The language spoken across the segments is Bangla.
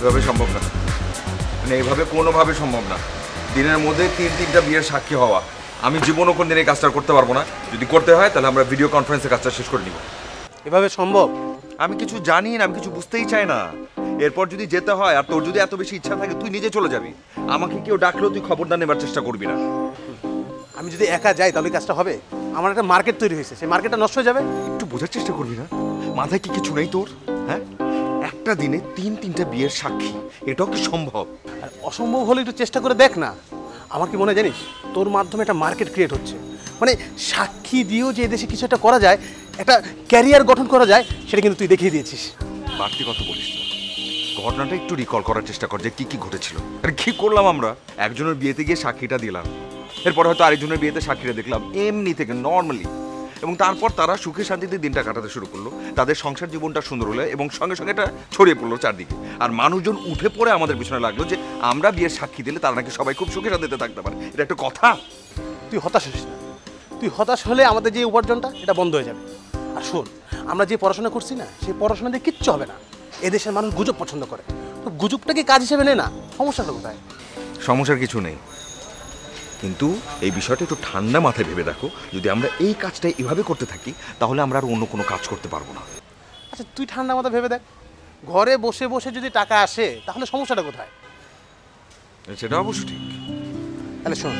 এভাবে সম্ভব না, মানে এইভাবে কোনোভাবে সম্ভব না। দিনের মধ্যে 3-3টা বিয়ের সাক্ষী হওয়া, আমি জীবনও কোনদিন এই কাজটা করতে পারবো না। যদি করতে হয় তাহলে আমরা ভিডিও কনফারেন্সে কাজটা শেষ করে নিব। এভাবে সম্ভব? আমি কিছু জানি না, আমি কিছু বুঝতেই চাই না। এরপর যদি যেতে হয় আর তোর যদি এত বেশি ইচ্ছা থাকে তুই নিজে চলে যাবি, আমাকে কেউ ডাকলেও তুই খবরদার নেবার চেষ্টা করবি না। আমি যদি একা যাই তাহলে কাজটা হবে? আমার একটা মার্কেট তৈরি হয়েছে, সেই মার্কেটটা নষ্ট হয়ে যাবে। একটু বোঝার চেষ্টা করবি না? মাথায় কি কিছু নেই তোর? হ্যাঁ, একটা দিনে 3-3টা বিয়ের সাক্ষী, এটাও কি সম্ভব? আর অসম্ভব হলে একটু চেষ্টা করে দেখ না। আমার কি মনে হয় জানিস, তোর মাধ্যমে একটা মার্কেট ক্রিয়েট হচ্ছে। মানে সাক্ষী দিয়েও যে দেশে কিছু একটা করা যায়, একটা ক্যারিয়ার গঠন করা যায়, সেটা কিন্তু তুই দেখিয়ে দিয়েছিস। বাড়তি কথা বলিস না, ঘটনাটা একটু রিকল করার চেষ্টা কর যে কি কি ঘটেছিল। আর কি করলাম আমরা? একজনের বিয়েতে গিয়ে সাক্ষীটা দিলাম, এরপরে হয়তো আরেকজনের বিয়েতে সাক্ষীটা দেখলাম এমনি থেকে নর্মালি, এবং তারপর তারা সুখে শান্তিতে দিনটা কাটাতে শুরু করলো, তাদের সংসার জীবনটা সুন্দর হলো এবং সঙ্গে সঙ্গে এটা ছড়িয়ে পড়লো চারদিকে। আর মানুষজন উঠে পড়ে আমাদের পিছনে লাগলো যে আমরা বিয়ের সাক্ষী দিলে তারা নাকি সবাই খুব সুখে শান্তিতে থাকতে পারে। এটা একটা কথা? তুই হতাশ হইস না। তুই হতাশ হলে আমাদের যে উপার্জনটা এটা বন্ধ হয়ে যাবে। আর শোন, আমরা যে পড়াশোনা করছি না, সেই পড়াশোনা দিয়ে কিচ্ছু হবে না। এদেশের মানুষ গুজব পছন্দ করে, তো গুজবটাকে কাজ হিসেবে নে না। সমস্যাটা কোথায়? সমস্যার কিছু নেই, কিন্তু এই বিষয়টা একটু ঠান্ডা মাথায় ভেবে দেখো। যদি আমরা এই কাজটা এভাবে করতে থাকি তাহলে আমরা আর অন্য কোনো কাজ করতে পারবো না। আচ্ছা তুই ঠান্ডা মাথা ভেবে দেখ, ঘরে বসে বসে যদি টাকা আসে তাহলে সমস্যাটা কোথায়? সেটা অবশ্য ঠিক। তাহলে শোন,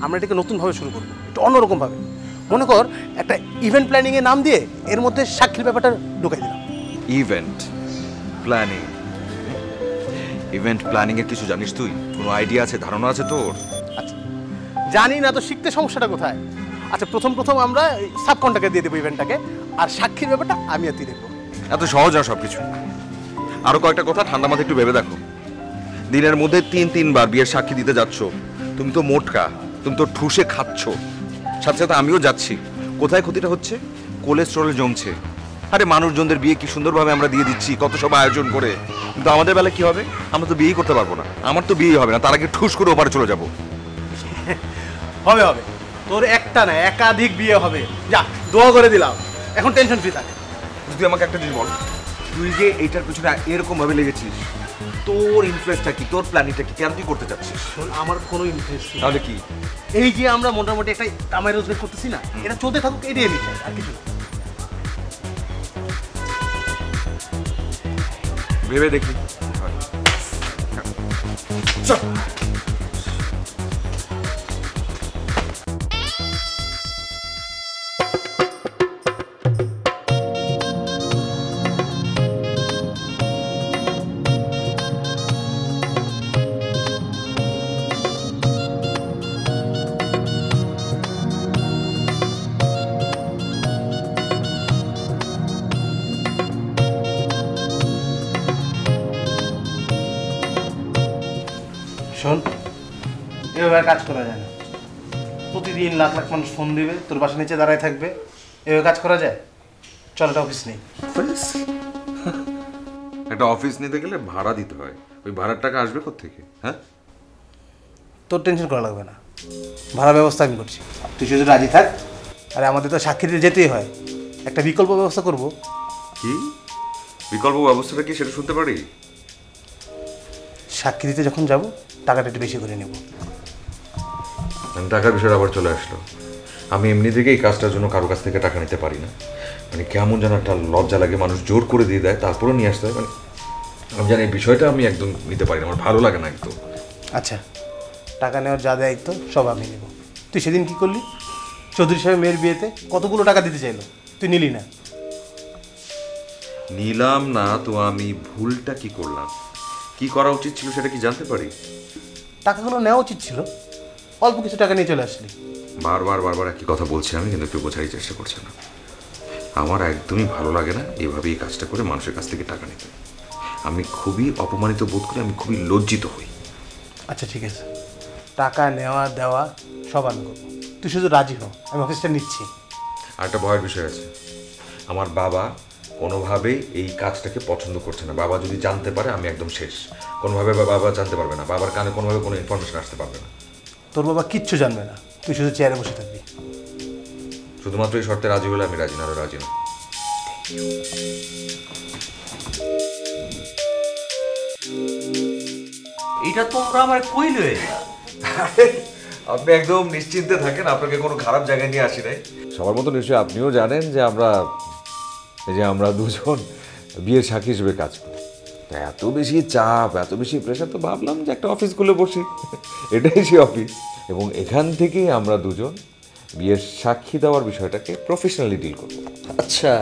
আমরা এটাকে নতুনভাবে শুরু করবো, একটু অন্যরকমভাবে। মনে কর একটা ইভেন্ট প্ল্যানিংয়ের নাম দিয়ে এর মধ্যে সাক্ষীর ব্যাপারটা ঢুকাই দিলাম। Event planning? ইভেন্ট প্ল্যানিং এর কিছু জানিস তুই? কোনো আইডিয়া আছে, ধারণা আছে তোর? আচ্ছা জানি না তো, শিখতে সমস্যাটা কোথায়? আচ্ছা প্রথম আমরা সাব কন্ট্রাক্টে দিয়ে দেবো ইভেন্টটাকে, আর সাক্ষীর ব্যাপারটা আমি আর তুই দেখবো। এত সহজ না সব কিছু। আরো কয়েকটা কথা ঠান্ডা মাথায় একটু ভেবে দেখো। দিনের মধ্যে 3-3বার বিয়ের সাক্ষী দিতে যাচ্ছ, তুমি তো মোটকা, তুমি তো ঠুসে খাচ্ছ, সাথে সাথে আমিও যাচ্ছি। কোথায় ক্ষতিটা হচ্ছে? কোলেস্ট্রল জমছে। আরে মানুষজনদের বিয়ে কি সুন্দরভাবে আমরা দিয়ে দিচ্ছি, কত সব আয়োজন করে, কিন্তু আমাদের বেলা কি হবে? আমরা তো বিয়েই করতে পারবো না। আমার তো বিয়ে হবে না, তার আগে ঠুস করে ওপারে চলে যাবো। হবে হবে, তোর একটা না একাধিক বিয়ে হবে। যা, দোয়া করে দিলাম, এখন টেনশন ফ্রি থাক। তুই আমাকে একটা জিনিস বল, তুই যে এইটার পিছনে এরকম ভাবে লেগেছিস, তোর ইন্টারেস্টটা কি, তোর প্ল্যানিংটা কি, কেন তুই করতে চাচ্ছিস? শোন, আমার কোনো ইন্টারেস্ট নেই। তাহলে কি? এই যে আমরা মোটামুটি একটা কামাই রোজগার করতেছি না, এটা চলতে থাকুক, এটাই আমি চাই, আর কিছু না। ভেবে দেখি। চল। শোন, এভাবে কাজ করা যায় না। প্রতিদিন লাখ লাখ মানুষ ফোন দিবে, তোর বাসা নিচে দাঁড়ায় থাকবে, এভাবে কাজ করা যায়? চল, একটা অফিস নেই। একটা অফিস নিতে গেলে ভাড়া দিতে হয়, ওই ভাড়ার টাকা আসবে কোত্থেকে? হ্যাঁ, তোর টেনশন করা লাগবে না, ভাড়া ব্যবস্থা আমি করছি। তুই শুধু রাজি থাক। আরে আমাদের তো সাক্ষী দিতে যেতেই হয়, একটা বিকল্প ব্যবস্থা করব। কি বিকল্প ব্যবস্থাটা কি সেটা শুনতে পারি? সাক্ষী দিতে যখন যাব টাকাটা একটু বেশি করে নেব। টাকার বিষয়টা আবার চলে আসলো। আমি এমনি থেকে এই কাজটার জন্য কারো কাছ থেকে টাকা নিতে পারি না। মানে কেমন যেন একটা লজ্জা লাগে, মানুষ জোর করে দিয়ে দেয় তারপরেও নিয়ে আসতে হয়। মানে আমি জানি এই বিষয়টা আমি একদম নিতে পারি না, আমার ভালো লাগে না একদম। আচ্ছা, টাকা নেওয়ার যা দায়িত্ব সব আমি নেব। তুই সেদিন কি করলি? চৌধুরী সাহেব মেয়ের বিয়েতে কতগুলো টাকা দিতে চাইলো, তুই নিলি না। নিলাম না তো আমি ভুলটা কি করলাম, কি করা উচিত ছিল সেটা কি জানতে পারি? টাকাগুলো নেওয়া উচিত ছিল, অল্প কিছু টাকা নিয়ে চলে আসলি। বারবার একই কথা বলছি আমি, কিন্তু কেউ বোঝারই চেষ্টা করছে না। আমার একদমই ভালো লাগে না এভাবে এই কাজটা করে মানুষের কাছ থেকে টাকা নিতে। আমি খুবই অপমানিত বোধ করি, আমি খুবই লজ্জিত হই। আচ্ছা ঠিক আছে, টাকা নেওয়া দেওয়া সব আমি করবো, তুই শুধু রাজি হ, আমি অফিসটা নিচ্ছি। আর একটা ভয়ের বিষয় আছে, আমার বাবা কোনোভাবেই এই কাজটাকে পছন্দ করছে না। বাবা যদি জানতে পারে আমি একদম শেষ। কোনোভাবে বাবা জানতে পারবে না, বাবার কানে কোনোভাবে কোনো ইনফরমেশন আসতে পারবে না। তোর বাবা কিচ্ছু জানবে না, তুই শুধু চেয়ারে বসে থাকবি। শুধুমাত্র এই শর্তে রাজি হলে আমি রাজি, না হলে রাজি না। Thank you. এটা তোমরা আমার কইলে? আপনি একদম নিশ্চিন্তে থাকেন, আপনাকে কোনো খারাপ জায়গায় নিয়ে আসি নাই। সবার মতো নিশ্চয়ই আপনিও জানেন যে আমরা দুজন বিয়ের সাক্ষী হিসেবে কাজ করি। এত বেশি চাপ, এত বেশি প্রেশার, তো ভাবলাম যে একটা অফিস খুলে বসি। এটাই সেই অফিস, এবং এখান থেকেই আমরা দুজন বিয়ের সাক্ষী দেওয়ার বিষয়টাকে প্রফেশনালি ডিল করবো। আচ্ছা,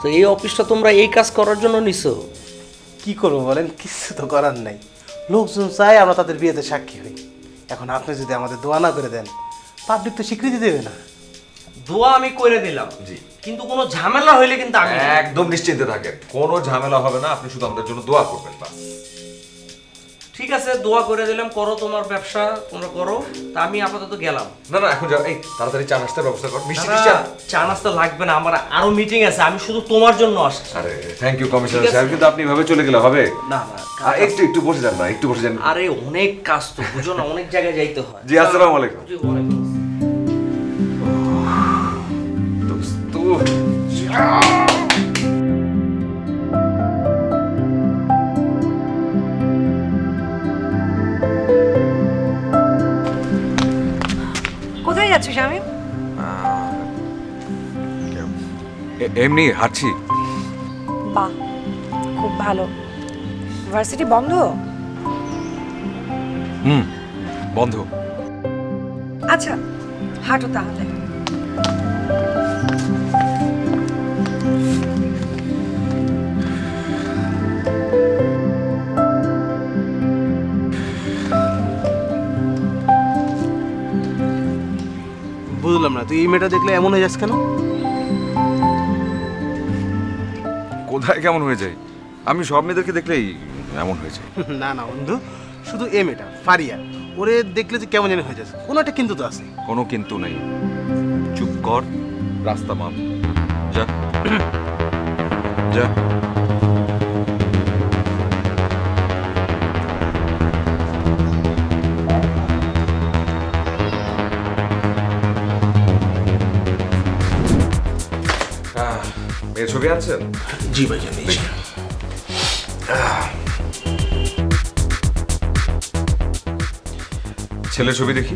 তো এই অফিসটা তোমরা এই কাজ করার জন্য নিছো? কি করবো বলেন, কিছু তো করার নাই। লোকজন চায় আমরা তাদের বিয়েতে সাক্ষী হই। এখন আপনি যদি আমাদের দোয়া না করে দেন, পাবলিক তো স্বীকৃতি দেবে না। দোয়া আমি করে দিলাম, জি, কিন্তু কোনো ঝামেলা হইলে কিন্তু আমি একদম নিশ্চিন্তে থাকেন, কোনো ঝামেলা হবে না। আপনি শুধু আমাদের জন্য দোয়া করবেন বাস। ঠিক আছে, দোয়া করে দিলাম, করো তোমার ব্যবসা, তোমরা করো। তা আমি আপাতত গেলাম। না না, এখন যাও, এই তাড়াতাড়ি চা নাস্তার ব্যবস্থা কর, মিষ্টি না, টিষ্টি। চা নাস্তা লাগবে না, আমার আরো মিটিং আছে, আমি শুধু তোমার জন্য আসছি। আরে থ্যাংক ইউ কমিশনার সাহেব, কিন্তু আপনি এভাবে চলে গেলে হবে না না, একটু বসে যান না, একটু বসে যান। আরে অনেক কাজ তো, বুঝো না, অনেক জায়গায় যাইতে হয়। জি, আসসালামু আলাইকুম। জি, ওয়ালাইকুম আসসালাম। কোথায় যাচ্ছ স্বামী? এমনি হাঁটছি। বাহ, খুব ভালো। ভার্সিটি বন্ধ? বন্ধ। আচ্ছা, হাঁটো তাহলে। বুঝলাম না, তুই এই মেয়েটা দেখলে এমন হয়ে যাস কেন? কোথায় কেমন হয়ে যায়? আমি সব মেয়েদেরকে দেখলেই এমন হয়ে যায়। না না বন্ধু, শুধু এ মেয়েটা ফারিয়া, ওরে দেখলে যে কেমন যেন হয়ে যাচ্ছে। কোনো একটা কিন্তু তো আছে। কোনো কিন্তু নেই, চুপ কর, রাস্তা মাপ, যা যা। মেয়ের ছবি আনছেন? জি ভাই, জানি। ছেলের ছবি দেখি।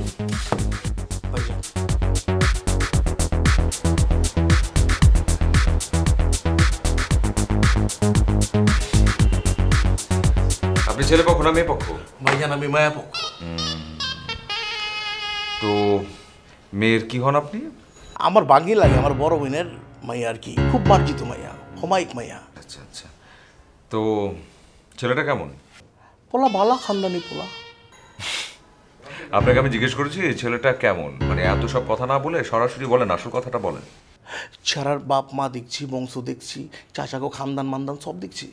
আপনি ছেলে পক্ষ না মেয়ে পক্ষ? ভাইজান, আমি মায়া পক্ষ। তো মেয়ের কি হন আপনি? আমার বাগি লাগে, আমার বড় বোনের মাইয়া আর কি, খুব মার্জিত মাইয়া, হমায়িক মাইয়া। আচ্ছা আচ্ছা, তো ছেলেটা কেমন? পোলা ভালা, খানদানি পোলা। আপনাকে আমি জিজ্ঞেস করেছি ছেলেটা কেমন, মানে এত সব কথা না বলে সরাসরি বলেন, আসল কথাটা বলেন। ছাড়ার বাপ মা দেখছি, বংশ দেখছি, চাচাকে খানদান মানদান সব দেখছি।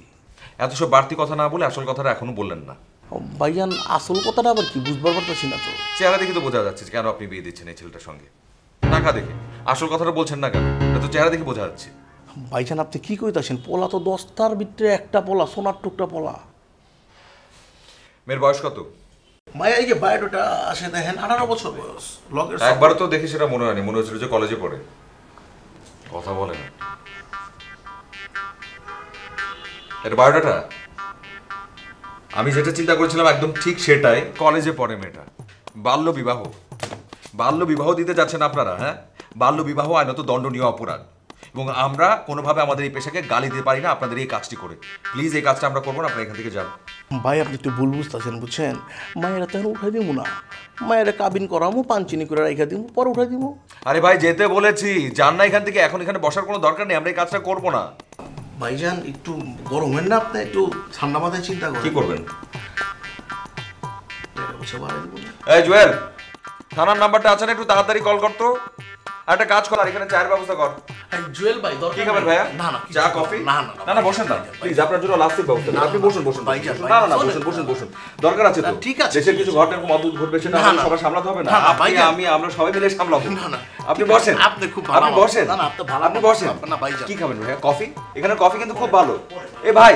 এত সব বাড়তি কথা না বলে আসল কথাটা এখনো বললেন না। ভাইজান, আসল কথাটা আবার কি বুঝবার পারতেছি না তো। চেহারা দেখে তো বোঝা যাচ্ছে যে কেন আপনি বিয়ে দিচ্ছেন এই ছেলেটার সঙ্গে। টাকা দেখে আসল কথাটা বলছেন না কেন? এটা তো চেহারা দেখে বোঝা যাচ্ছে। ভাইজান, আপনি কি কইতাছেন? পোলা তো 10টার ভিতরে একটা পোলা, সোনার টুকটা পোলা। মেয়ের বয়স কত? মায়া এই যে বায়োডাটা আসে দেখেন, 18 বছর বয়স। লগের সব- একবারও তো দেখে সেটা মনে হয়নি, মনে হচ্ছিল যে কলেজে পড়ে। কথা বলে না। এটা বায়োডাটা? আমি যেটা চিন্তা করেছিলাম একদম ঠিক সেটাই। কলেজে পড়ে মেয়েটা। বাল্য বিবাহ, বাল্য বিবাহ দিতে যাচ্ছেন আপনারা? হ্যাঁ, বাল্য বিবাহ আইনত দণ্ডনীয় অপরাধ, এবং আমরা কোনোভাবে আমাদের এই পেশাকে গালি দিতে পারি না আপনাদের এই কাজটি করে। প্লিজ এই কাজটা আমরা করবো না, আপনারা এখান থেকে যান। ভাই, আপনি একটু ভুল বুঝতেছেন, বুঝছেন? মায়েরা তেন উঠাই দিব না, মায়েরা কাবিন করামো, পানচিনি করে রেখে দিব, পরে উঠাই দিব। আরে ভাই, যেতে বলেছি, যান না এখান থেকে। এখন এখানে বসার কোনো দরকার নেই, আমরা এই কাজটা করবো না। ভাইজান, একটু গরম হেন না, আপনি একটু ঠান্ডা মাথায় চিন্তা করেন। কি করবেন? বসে বাড়াই দিব না। এই জুয়েল, থানার নাম্বারটা আছে না? একটু তাড়াতাড়ি কল করতো। আর একটা কাজ কর, আর এখানে চায়ের ব্যবস্থা কর। এই জুয়েল ভাই, কি দরকার খাবেন নেই। ভাইয়া? না না, চা, কফি? না না না না, বসেন না প্লিজ, আপনার জন্য লাস্টের ব্যবস্থা করি। আপনি বসুন বসুন ভাইজান, বসুন। না না না, ভাইজান, বসুন বসুন বসুন, দরকার আছে তো। ঠিক আছে, দেশের কিছু ঘটনা এরকম অদ্ভুত ঘটবে, সেটা না, আমাদের না। সবাই সামলাতে হবে না? না, না, আপনি, ভাইজান। আমি, আমরা সবাই মিলে সামলাবো। না, না। আপনি বসেন। আপনি খুব ভালো আপনি মানুষ। বসেন। না, না, আপনি ভালো আপনি মানুষ। বসেন। না, ভাইজান। কি খাবেন ভাইয়া? কফি? এখানে কফি কিন্তু খুব ভালো। এ ভাই,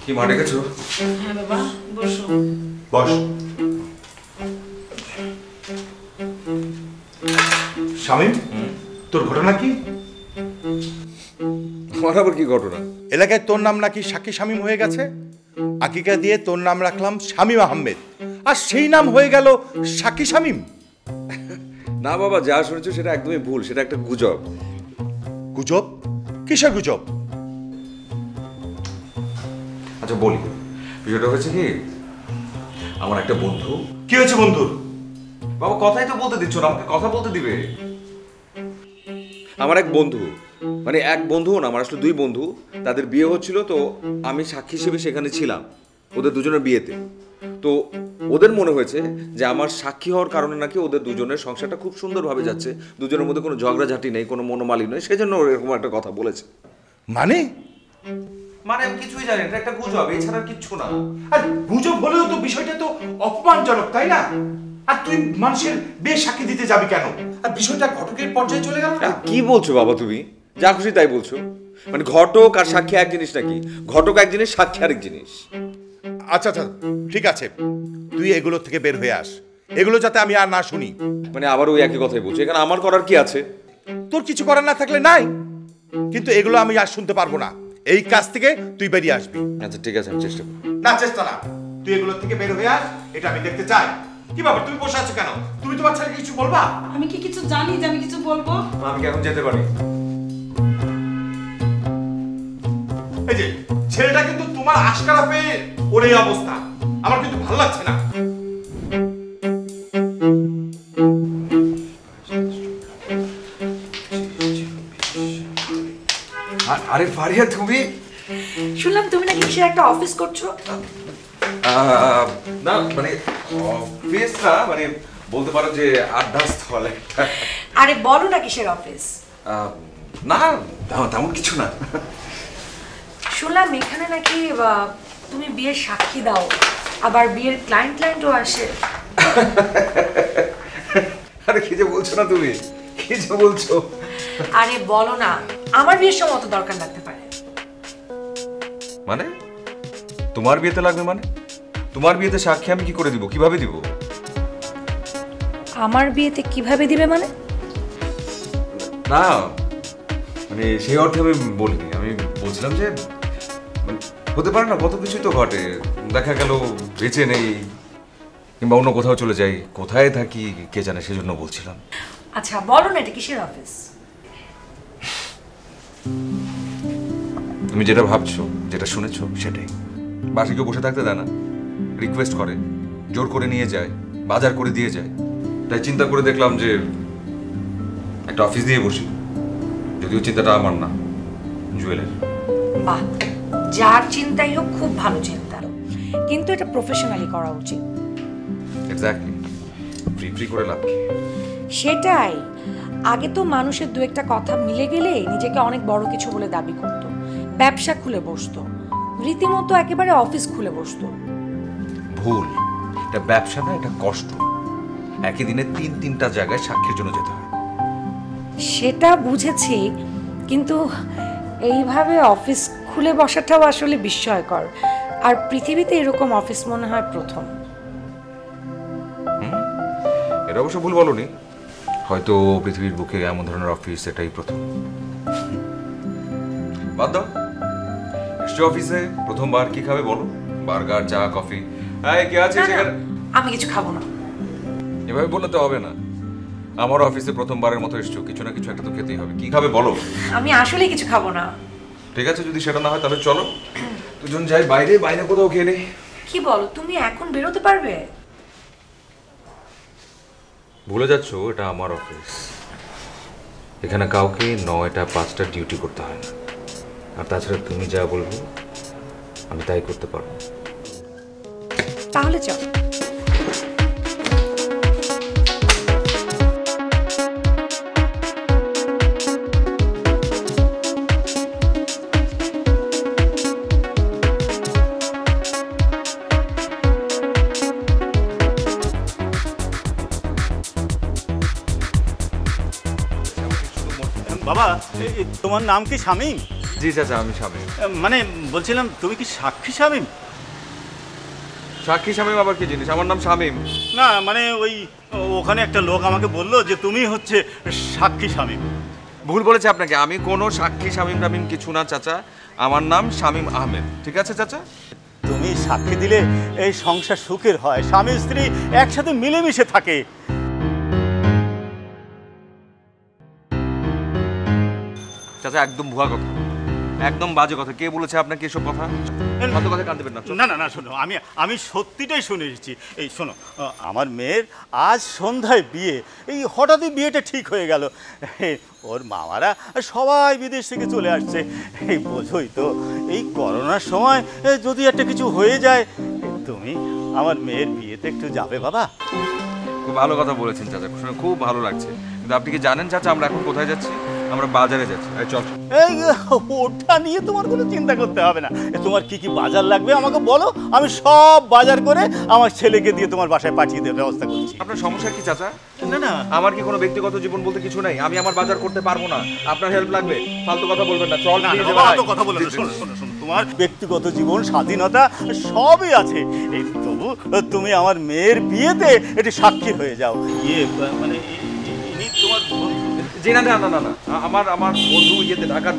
কি মা ডেকেছো? হ্যাঁ বাবা, বসো। বস। শামীম, তোর ঘটনা কি? আমার আবার কি ঘটনা? এলাকায় তোর নাম নাকি সাক্ষী শামীম হয়ে গেছে। আকিকা দিয়ে তোর নাম রাখলাম শামীম আহমেদ, আর সেই নাম হয়ে গেল সাক্ষী শামীম। না বাবা, যা শুনেছো সেটা একদমই ভুল, সেটা একটা গুজব। গুজব? কিসের গুজব? আচ্ছা বলি, বিষয়টা হয়েছে কি, আমার একটা বন্ধু। কি হয়েছে বন্ধুর? বাবা কথাই তো বলতে দিচ্ছ না, আমাকে কথা বলতে দিবে। আমার এক বন্ধু, মানে এক বন্ধু না, আমার আসলে দুই বন্ধু, তাদের বিয়ে হচ্ছিল। তো আমি সাক্ষী হিসেবে সেখানে ছিলাম ওদের দুজনের বিয়েতে। তো ওদের মনে হয়েছে যে আমার সাক্ষী হওয়ার কারণে নাকি ওদের দুজনের সংসারটা খুব সুন্দরভাবে যাচ্ছে, দুজনের মধ্যে কোনো ঝগড়াঝাটি নেই, কোনো মনোমালিন্য নেই, সেই জন্য এরকম একটা কথা বলেছে। মানে মানে আমি কিছুই জানি না, এটা একটা গুজব, এছাড়া কিচ্ছু না। আর গুজব হলেও তো বিষয়টা তো অপমানজনক, তাই না? আর তুই মানুষের বিয়ে সাক্ষী দিতে যাবি কেন? আর বিষয়টা ঘটকের পর্যায়ে চলে গেল না? কি বলছো বাবা তুমি? যা খুশি তাই বলছো। মানে ঘটক আর সাক্ষী এক জিনিস নাকি? ঘটক এক জিনিস, সাক্ষী আরেক জিনিস। আচ্ছা আচ্ছা, ঠিক আছে, তুই এগুলো থেকে বের হয়ে আস, এগুলো যাতে আমি আর না শুনি। মানে আবার ওই একই কথাই বলছো, এখানে আমার করার কি আছে? তোর কিছু করার না থাকলে নাই, কিন্তু এগুলো আমি আর শুনতে পারবো না। এই কাজ থেকে তুই বেরিয়ে আসবি। আচ্ছা ঠিক আছে, আমি চেষ্টা করব। না চেষ্টা না, তুই এগুলো থেকে বের হয়ে আস, এটা আমি দেখতে চাই। কি ব্যাপার, তুমি বসে আছো কেন? তুমি তোমার ছেলেকে কিছু বলবা? আমি কি কিছু জানি যে আমি কিছু বলবো? আমি কি এখন যেতে পারি? এই যে ছেলেটা কিন্তু তোমার আশকারা পেয়ে ওর এই অবস্থা, আমার কিন্তু ভালো লাগছে না। আরে ফারিয়া তুমি? শুনলাম তুমি নাকি কিসের একটা অফিস করছো। না মানে অফিস না, মানে বলতে পারো যে আড্ডা স্থল একটা। আরে বলো না কিসের অফিস। না তেমন কিছু না। শুনলাম এখানে নাকি তুমি বিয়ের সাক্ষী দাও, আবার বিয়ের ক্লায়েন্টও আসে। আরে কি যে বলছো না তুমি, কি যে বলছো? আরে বলো না, আমার বিয়ের সময় তো দরকার লাগতে পারে। মানে তোমার বিয়েতে লাগবে? মানে তোমার বিয়েতে সাক্ষী আমি কি করে দিব, কিভাবে দিব? আমার বিয়েতে কিভাবে দিবে মানে? না মানে সেই অর্থে আমি বলিনি, আমি বলছিলাম যে মানে হতে পারে না, কত কিছুই তো ঘটে। দেখা গেল বেঁচে নেই, কিংবা অন্য কোথাও চলে যাই, কোথায় থাকি কে জানে, সেজন্য বলছিলাম। আচ্ছা বলো না, এটা কিসের অফিস? তুমি যেটা ভাবছো, যেটা শুনেছো সেটাই। বাসে কেউ বসে থাকতে দেয় না, রিকোয়েস্ট করে, জোর করে নিয়ে যায়, বাজার করে দিয়ে যায়। তাই চিন্তা করে দেখলাম যে একটা অফিস দিয়ে বসি, যদিও চিন্তাটা আমার না, জুয়েলের। বাহ, যার চিন্তাই হোক খুব ভালো চিন্তা, কিন্তু এটা প্রফেশনালি করা উচিত। এক্স্যাক্টলি, ফ্রি করে লাভ কি? সেটাই। আগে তো মানুষের দু একটা কথা মিলে গেলে নিজেকে অনেক বড় কিছু বলে দাবি করত, ব্যবসা খুলে বসতো, রীতিমতো একেবারে অফিস খুলে বসতো। ভুল, এটা ব্যবসা না, এটা কষ্ট। একই দিনে তিনটা জায়গায় সাক্ষীর জন্য যেতে হয়। সেটা বুঝেছি, কিন্তু এইভাবে অফিস খুলে বসাটাও আসলে বিস্ময়কর। আর পৃথিবীতে এরকম অফিস মনে হয় প্রথম। এটা অবশ্য ভুল বলনি, হয়তো পৃথিবীর বুকে এমন ধরনের অফিস এটাই প্রথম। বাদ দাও, এসছো অফিসে, প্রথমবার কি খাবে বলো? বার্গার, চা, কফি? হ্যাঁ, কে আছে সেখানে? আমি কিছু খাবো না। এভাবে বললে তো হবে না। আমার অফিসে প্রথমবারের মতো এসছো, কিছু না কিছু একটা তো খেতেই হবে। কি খাবে বলো? আমি আসলে কিছু খাবো না। ঠিক আছে, যদি সেটা না হয় তাহলে চলো দুজন যাই বাইরে, বাইরে কোথাও খেয়ে নেই। কি বলো, তুমি এখন বেরোতে পারবে? ভুলে যাচ্ছ, এটা আমার অফিস। এখানে কাউকে 9টা 5টা ডিউটি করতে হয় না। আর তাছাড়া তুমি যা বলবো আমি তাই করতে পারবো। তাহলে চল। বাবা, তোমার নাম কি শামীম? জি চাচা, আমি শামীম। মানে বলছিলাম তুমি কি সাক্ষী শামীম? সাক্ষী শামীম আবার কি জিনিস? আমার নাম শামীম। না মানে ওই ওখানে একটা লোক আমাকে বললো যে তুমি হচ্ছে সাক্ষী শামীম। ভুল বলেছে আপনাকে, আমি কোনো সাক্ষী শামীম টামীম কিছু না চাচা, আমার নাম শামীম আহমেদ। ঠিক আছে চাচা? তুমি সাক্ষী দিলে এই সংসার সুখের হয়, স্বামী স্ত্রী একসাথে মিলেমিশে থাকে। চাচা একদম ভুয়া কথা, একদম বাজে কথা। কে বলেছে আপনাকে এসব কথা? ফালতু কথা কান দেবেন না। না না না শোনো, আমি সত্যিটাই শুনে এসেছি। এই শোনো, আমার মেয়ের আজ সন্ধ্যায় বিয়ে, এই হঠাৎই বিয়েটা ঠিক হয়ে গেল। ওর মামারা সবাই বিদেশ থেকে চলে আসছে। এই বোঝোই তো, এই করোনার সময় যদি একটা কিছু হয়ে যায়, তুমি আমার মেয়ের বিয়েতে একটু যাবে বাবা? খুব ভালো কথা বলেছেন চাচা, শুনে খুব ভালো লাগছে। কিন্তু আপনি কি জানেন চাচা আমরা এখন কোথায় যাচ্ছি? আমরা বাজারে যাচ্ছি। চল। এই ওটা নিয়ে তোমার কোনো চিন্তা করতে হবে না। তোমার কি কি বাজার লাগবে আমাকে বলো, আমি সব বাজার করে আমার ছেলেকে দিয়ে তোমার বাসায় পাঠিয়ে দেওয়ার ব্যবস্থা করছি। আপনার সমস্যা কি চাচা? না না, আমার কি কোনো ব্যক্তিগত জীবন বলতে কিছু নাই? আমি আমার বাজার করতে পারবো না, আপনার হেল্প লাগবে। ফালতু কথা বলবেন না, চল। না না, কথা বলো না। শোনো শোনো শোনো, তোমার ব্যক্তিগত জীবন, স্বাধীনতা সবই আছে। এই তবু তুমি আমার মেয়ের বিয়েতে এটি সাক্ষী হয়ে যাও। মানে ইনি তোমার বন্ধু? জি না না না না, আমার বন্ধু ইয়েতে ঢাকার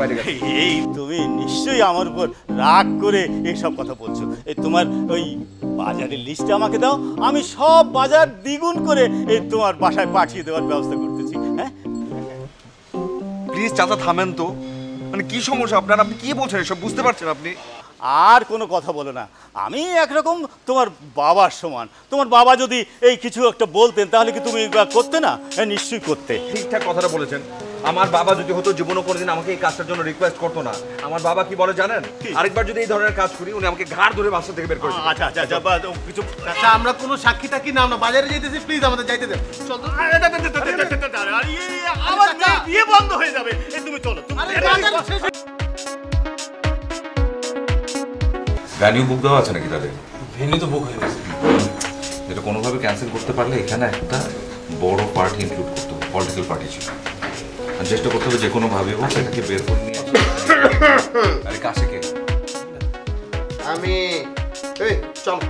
বাইরে গেছে। এই তুমি নিশ্চয়ই আমার উপর রাগ করে এইসব কথা বলছো। এই তোমার ওই বাজারের লিস্ট আমাকে দাও, আমি সব বাজার দ্বিগুণ করে এই তোমার বাসায় পাঠিয়ে দেওয়ার ব্যবস্থা করতেছি। হ্যাঁ প্লিজ চাচা থামেন তো। মানে কি সমস্যা আপনার? আপনি কি বলছেন এসব? বুঝতে পারছেন আপনি? আর কোনো কথা বলো না, আমি একরকম তোমার বাবার সমান। তোমার বাবা যদি এই কিছু একটা বলতেন তাহলে কি তুমি করতে না? নিশ্চয়ই করতে। ঠিকঠাক কথাটা বলেছেন। আমার বাবা যদি হতো জীবনও কোনোদিন আমাকে এই কাজটার জন্য রিকোয়েস্ট করতো না। আমার বাবা কি বলে জানেন? আরেকবার যদি এই ধরনের কাজ করি উনি আমাকে ঘাড় ধরে বাসা থেকে বের করে দিবেন। আচ্ছা আচ্ছা আচ্ছা, কিছু আচ্ছা আমরা কোনো সাক্ষী টাকি না, আমরা বাজারে যাইতেছি, প্লিজ আমাদের যাইতে দেন। চল তো। আমার মেয়ের বিয়ে বন্ধ হয়ে যাবে। তুমি চলো। ভ্যানিউ বুক দেওয়া আছে নাকি তাদের? ভেন্যু তো বুক হয়ে গেছে। এটা কোনোভাবে ক্যান্সেল করতে পারলে এখানে একটা বড় পার্টি ইনক্লুড করতে হবে, পলিটিক্যাল পার্টি ছিল। আর চেষ্টা করতে হবে যে কোনোভাবে হোক এটাকে বের করে নিয়ে আসা। আরে কাছে কে? আমি এই চল।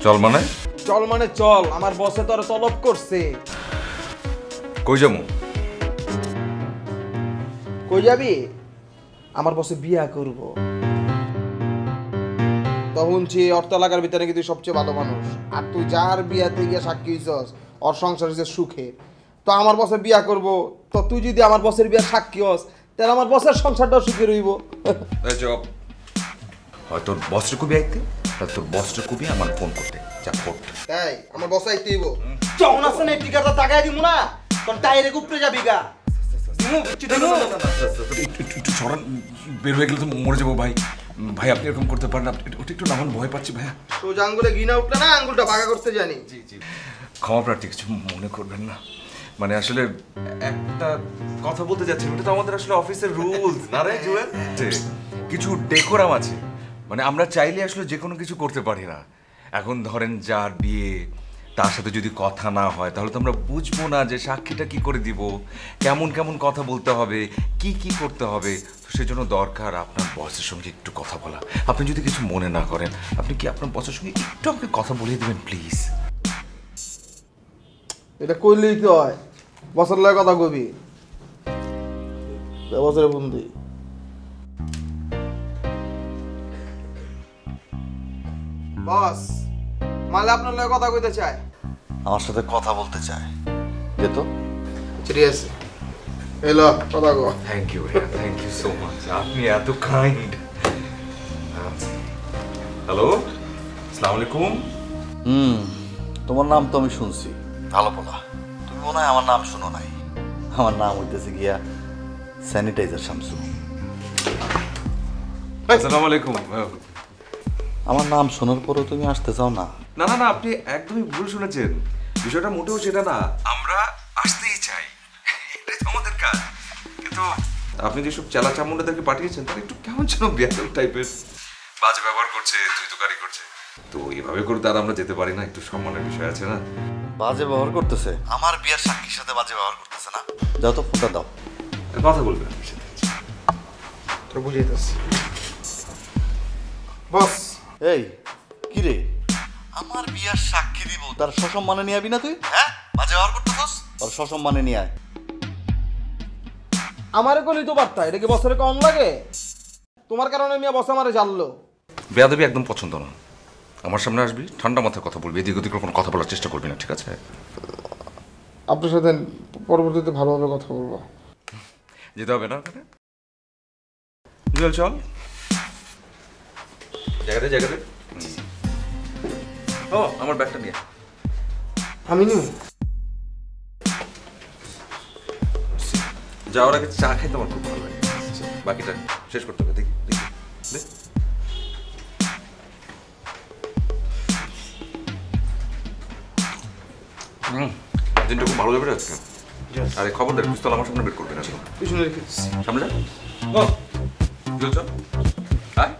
চল মানে? চল মানে চল, আমার বসে তোর তলব করছে। কই যাবো? কই যাবি? আমার বসে বিয়া করব। তখন অর্থ লাগার ভিতরে নাকি তুই সবচেয়ে ভালো মানুষ, আর তুই যার বিয়াতে গিয়ে সাক্ষী হইছস ওর সংসার হইছে সুখে। তো আমার বসে বিয়া করব, তো তুই যদি আমার বসের বিয়া সাক্ষী হস তাহলে আমার বসের সংসারটাও সুখে রইব। চপ হয়তো বসটা কবি আইতে, তোর বসটা কবি আমার ফোন করতে যা ফোট। তাই আমার বস আইতে হইব। যখন আছে না টিকাটা তাকাই দিব না, তোর টাইরে উপরে যাবি গা। একটু সরান, বের হয়ে গেলে তো মরে যাবো ভাই। ভাই আপনি এরকম করতে পারেন? ওটা একটু নামান, ভয় পাচ্ছি ভাইয়া। সোজা আঙ্গুলে ঘৃণা উঠলে না, আঙ্গুলটা ভাগা করতে জানি। জি জি, ক্ষমা প্রার্থী, কিছু মনে করবেন না। মানে আসলে একটা কথা বলতে যাচ্ছি, ওটা তো আমাদের আসলে অফিসের রুলস না রে জুয়েল। কিছু ডেকোরাম আছে, মানে আমরা চাইলে আসলে যে কোনো কিছু করতে পারি না। এখন ধরেন যার বিয়ে, তার সাথে যদি কথা না হয় তাহলে তো আমরা বুঝবো না যে সাক্ষীটা কি করে দিব, কেমন কেমন কথা বলতে হবে, কি কি করতে হবে। তো সেজন্য দরকার আপনার বসের সঙ্গে একটু কথা বলা। আপনি যদি কিছু মনে না করেন, আপনি কি আপনার বসের সঙ্গে একটু আমাকে কথা বলিয়ে দেবেন প্লিজ? এটা কইলেই তো হয়, বছর লয় কথা কবি, বছরে বন্ধু। বস মালে আপনার লয় কথা কইতে চায়, আমার সাথে কথা বলতে চায়, যেত ঠিক আছে। এলো কথা কো। থ্যাংক ইউ ভাইয়া, থ্যাংক ইউ সো মাচ, আপনি এত কাইন্ড। হ্যালো, আসসালামু আলাইকুম। তোমার নাম তো আমি শুনছি, ভালো বলা। তুমি মনে হয় আমার নাম শুনো নাই। আমার নাম হইতেছে গিয়া স্যানিটাইজার শামসু। আসসালামু আলাইকুম। আমার নাম শোনার পরেও তুমি আসতে চাও না? না না না, আপনি একদমই ভুল শুনেছেন। বিষয়টা মোটেও সেটা না, আমরা আসতেই চাই, এটাই তো আমাদের কাজ। কিন্তু আপনি যেসব চেলা চামুন্ডাদেরকে পাঠিয়েছেন তারা একটু কেমন যেন বেয়াদব টাইপের, বাজে ব্যবহার করছে, তুই তোকারি করছে। তো এইভাবে করে তার আমরা যেতে পারি না, একটু সম্মানের বিষয় আছে না? বাজে ব্যবহার করতেছে? আমার বিয়ার সাক্ষীর সাথে বাজে ব্যবহার করতেছে না? যাও তো ফোনটা দাও। কথা বলবেন তোর বুঝাইতেছি। বস এই কি রে, আমার বিয়ার সাক্ষী দিব তার সসম্মানে নিয়ে আবি না তুই? হ্যাঁ, বাজে ব্যবহার করতেছস, ওর সসম্মানে নিয়ে আয়। আমারে কলি তো বার্তা, এটা কি বছরে কম লাগে? তোমার কারণে মিয়া বস আমারে জানলো। বেয়াদবি একদম পছন্দ না। আমার সামনে আসবি, ঠান্ডা মাথায় কথা বলবি, এদিক ওদিক কোনো কথা বলার চেষ্টা করবি না, ঠিক আছে? আপনার সাথে পরবর্তীতে ভালোভাবে কথা বলবো। যেতে হবে না ওখানে? চল চল, জায়গাতে জায়গাতে। ও আমার ব্যাগটা নিয়ে। আমি নিব। যাওয়ার আগে চা খাইতে আমার খুব ভালো লাগে। বাকিটা শেষ করতে হবে। দেখি দেখি দে। দিনটা খুব ভালো যাবে রে আজকে। আরে খবরদার পিস্তল আমার সামনে বের করবি না। পিছনে রেখে দিচ্ছি। সামনে যা। চল চল। আয়।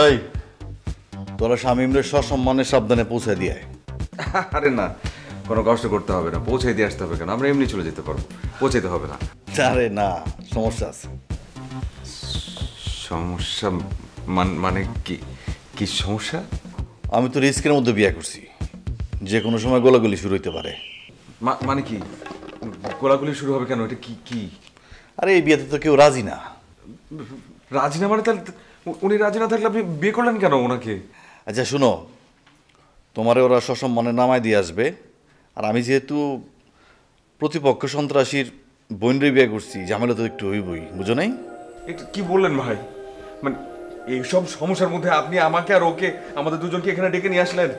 এই তোরা শামীমরে সসম্মানে সাবধানে পৌঁছে দিয়ে আয়। আরে না, কোনো কষ্ট করতে হবে না, পৌঁছে দিয়ে আসতে হবে কেন? আমরা এমনি চলে যেতে পারবো, পৌঁছাইতে হবে না। আরে না, সমস্যা আছে। সমস্যা মানে কি? কি সমস্যা? আমি তো রিস্কের মধ্যে বিয়ে করছি, যে কোনো সময় গোলাগুলি শুরু হইতে পারে। মানে কি গোলাগুলি শুরু হবে কেন? এটা কি কি? আরে এই বিয়েতে তো কেউ রাজি না। রাজি না মানে? তাহলে উনি রাজি না থাকলে আপনি বিয়ে করলেন কেন ওনাকে? আচ্ছা শুনো, তোমারে ওরা সসম্মানে নামায় দিয়ে আসবে, আর আমি যেহেতু প্রতিপক্ষ সন্ত্রাসীর বোনরে বিয়ে করছি, ঝামেলা তো একটু হইবই, বুঝো নাই? এটা কি বললেন ভাই? মানে এইসব সমস্যার মধ্যে আপনি আমাকে আর ওকে, আমাদের দুজনকে এখানে ডেকে নিয়ে আসলেন।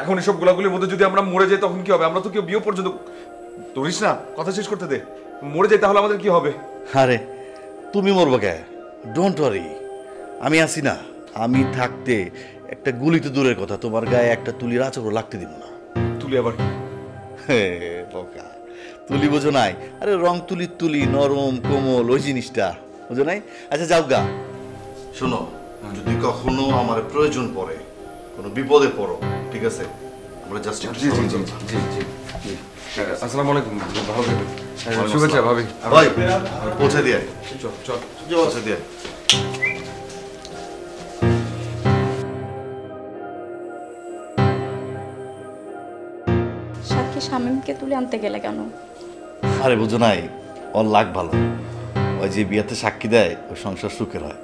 এখন এসব গোলাগুলির মধ্যে যদি আমরা মরে যাই তখন কি হবে? আমরা তো কেউ বিয়ে পর্যন্ত ধরিস না, কথা শেষ করতে দে। মরে যাই তাহলে আমাদের কি হবে? আরে তুমি মরবো কে? ডোন্ট ওয়ারি, আমি আছি না। আমি থাকতে একটা গুলি তো দূরের কথা, তোমার গায়ে একটা তুলির আচরও লাগতে দিব না। তুলি আবার? হে বোকা, তুলি বোঝো নাই? আরে রং তুলির তুলি, নরম কোমল, ওই জিনিসটা বুঝো নাই? আচ্ছা যাও গা। শোনো, যদি কখনো আমার প্রয়োজন পড়ে, কোনো বিপদে পড়ো, ঠিক আছে? আমরা জাস্ট জি জি জি জি জি জি। আসসালামু আলাইকুম, ভালো থাকবেন। শুভেচ্ছা ভাবি। ভাই পৌঁছে দিয়ে আয়। চল চল পৌঁছে দিয়ে আয়। সাক্ষী শামীমকে তুলে আনতে গেলে কেন? আরে বুঝো নাই, ওর লাগ ভালো। ওই যে বিয়েতে সাক্ষী দেয়, ওই সংসার সুখের হয়,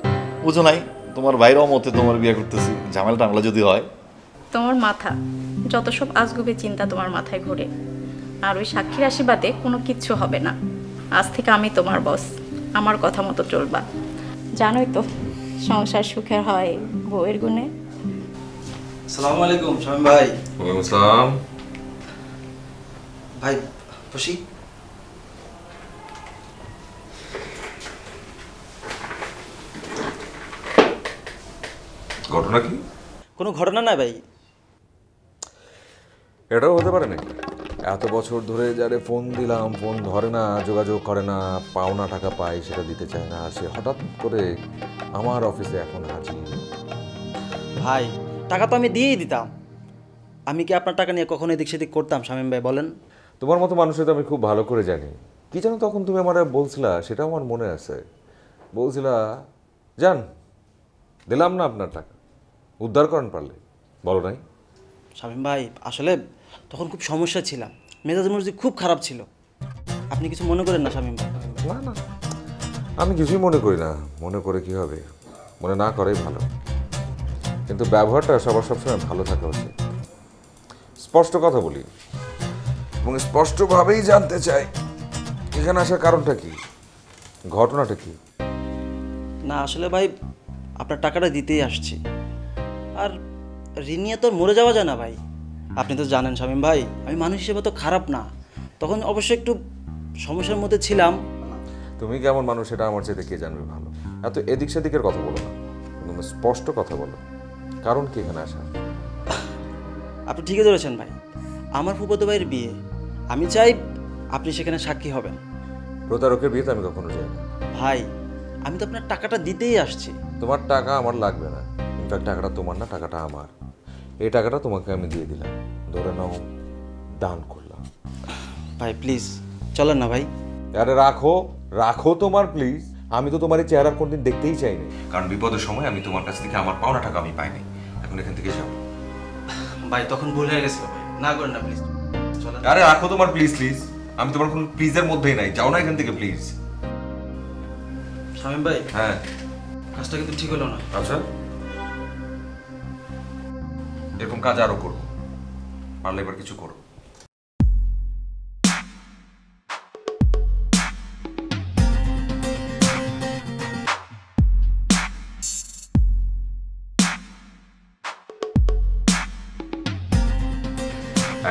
বুঝো নাই? তোমার ভাইয়ের অমতে তোমার বিয়ে করতেছি, ঝামেলা টামেলা যদি হয়। তোমার মাথা যত সব আজগুবি চিন্তা তোমার মাথায় ঘোরে, আর ওই সাক্ষীর আশীর্বাদে কোনো কিচ্ছু হবে না। আজ থেকে আমি তোমার বস, আমার কথা মতো চলবা। জানোই তো সংসার সুখের হয় বউয়ের গুণে। আসসালামু আলাইকুম শামীম ভাই। ওয়ালাইকুম আসসালাম। ভাই বসি। ঘটনা কি? কোনো ঘটনা না ভাই। এটাও হতে পারে নাকি? এত বছর ধরে যারে ফোন দিলাম, ফোন ধরে না, যোগাযোগ করে না, পাওনা টাকা পাই সেটা দিতে চায় না, আর সে হঠাৎ করে আমার অফিসে এখন হাজির। ভাই টাকা তো আমি দিয়েই দিতাম, আমি কি আপনার টাকা নিয়ে কখনো এদিক সেদিক করতাম শামীম ভাই বলেন? তোমার মতো মানুষের তো আমি খুব ভালো করে জানি। কি যেন তখন তুমি আমার বলছিলা, সেটাও আমার মনে আছে। বলছিলা জান দিলাম না আপনার টাকা, উদ্ধার করেন পারলে, বলো নাই? শামীম ভাই আসলে তখন খুব সমস্যা ছিলাম, মেজাজ মর্জি খুব খারাপ ছিল। আপনি কিছু মনে করেন না শামীম ভাই? না না, আমি কিছুই মনে করি না। মনে করে কি হবে? মনে না করাই ভালো। কিন্তু ব্যবহারটা সবার সবসময় ভালো থাকা উচিত। স্পষ্ট কথা বলি এবং স্পষ্টভাবেই জানতে চাই এখানে আসার কারণটা কি, ঘটনাটা কি। না আসলে ভাই আপনার টাকাটা দিতেই আসছি, আর ঋণ নিয়ে তো মরে যাওয়া যায় না ভাই। আপনি তো জানেন শামীম ভাই, আমি মানুষ হিসেবে তো খারাপ না, তখন অবশ্যই একটু সমস্যার মধ্যে ছিলাম। তুমি কেমন মানুষ সেটা আমার চাইতে কে জানবে ভালো। এত এদিক সেদিকের কথা বলো না, তুমি স্পষ্ট কথা বলো, কারণ কি এখানে আসা? আপনি ঠিকই ধরেছেন ভাই, আমার ফুফাতো ভাইয়ের বিয়ে, আমি চাই আপনি সেখানে সাক্ষী হবেন। প্রতারকের বিয়েতে আমি কখনো যাই না ভাই আমি তো আপনার টাকাটা দিতেই আসছি। তোমার টাকা আমার লাগবে না, ইনফ্যাক্ট টাকাটা তোমার না, টাকাটা আমার। এই টাকাটা তোমাকে আমি দিয়ে দিলাম, ধরে নাও দান করলাম। ভাই প্লিজ চলেন না ভাই। আরে রাখো রাখো তোমার প্লিজ। আমি তো তোমার এই চেহারা কোনদিন দেখতেই চাইনি, কারণ বিপদের সময় আমি তোমার কাছ থেকে আমার পাওনা টাকা আমি পাইনি। এখন এখান থেকে যাও। ভাই তখন ভুল হয়ে গেছিল ভাই, না করেন না প্লিজ চলেন। আরে রাখো তোমার প্লিজ প্লিজ। আমি তোমার কোনো প্লিজের মধ্যেই নাই, যাও না এখান থেকে প্লিজ। শামীম ভাই হ্যাঁ কাজটা কিন্তু ঠিক হলো না। আচ্ছা এরকম কাজ আরো করবো, পারলে এবার কিছু করো।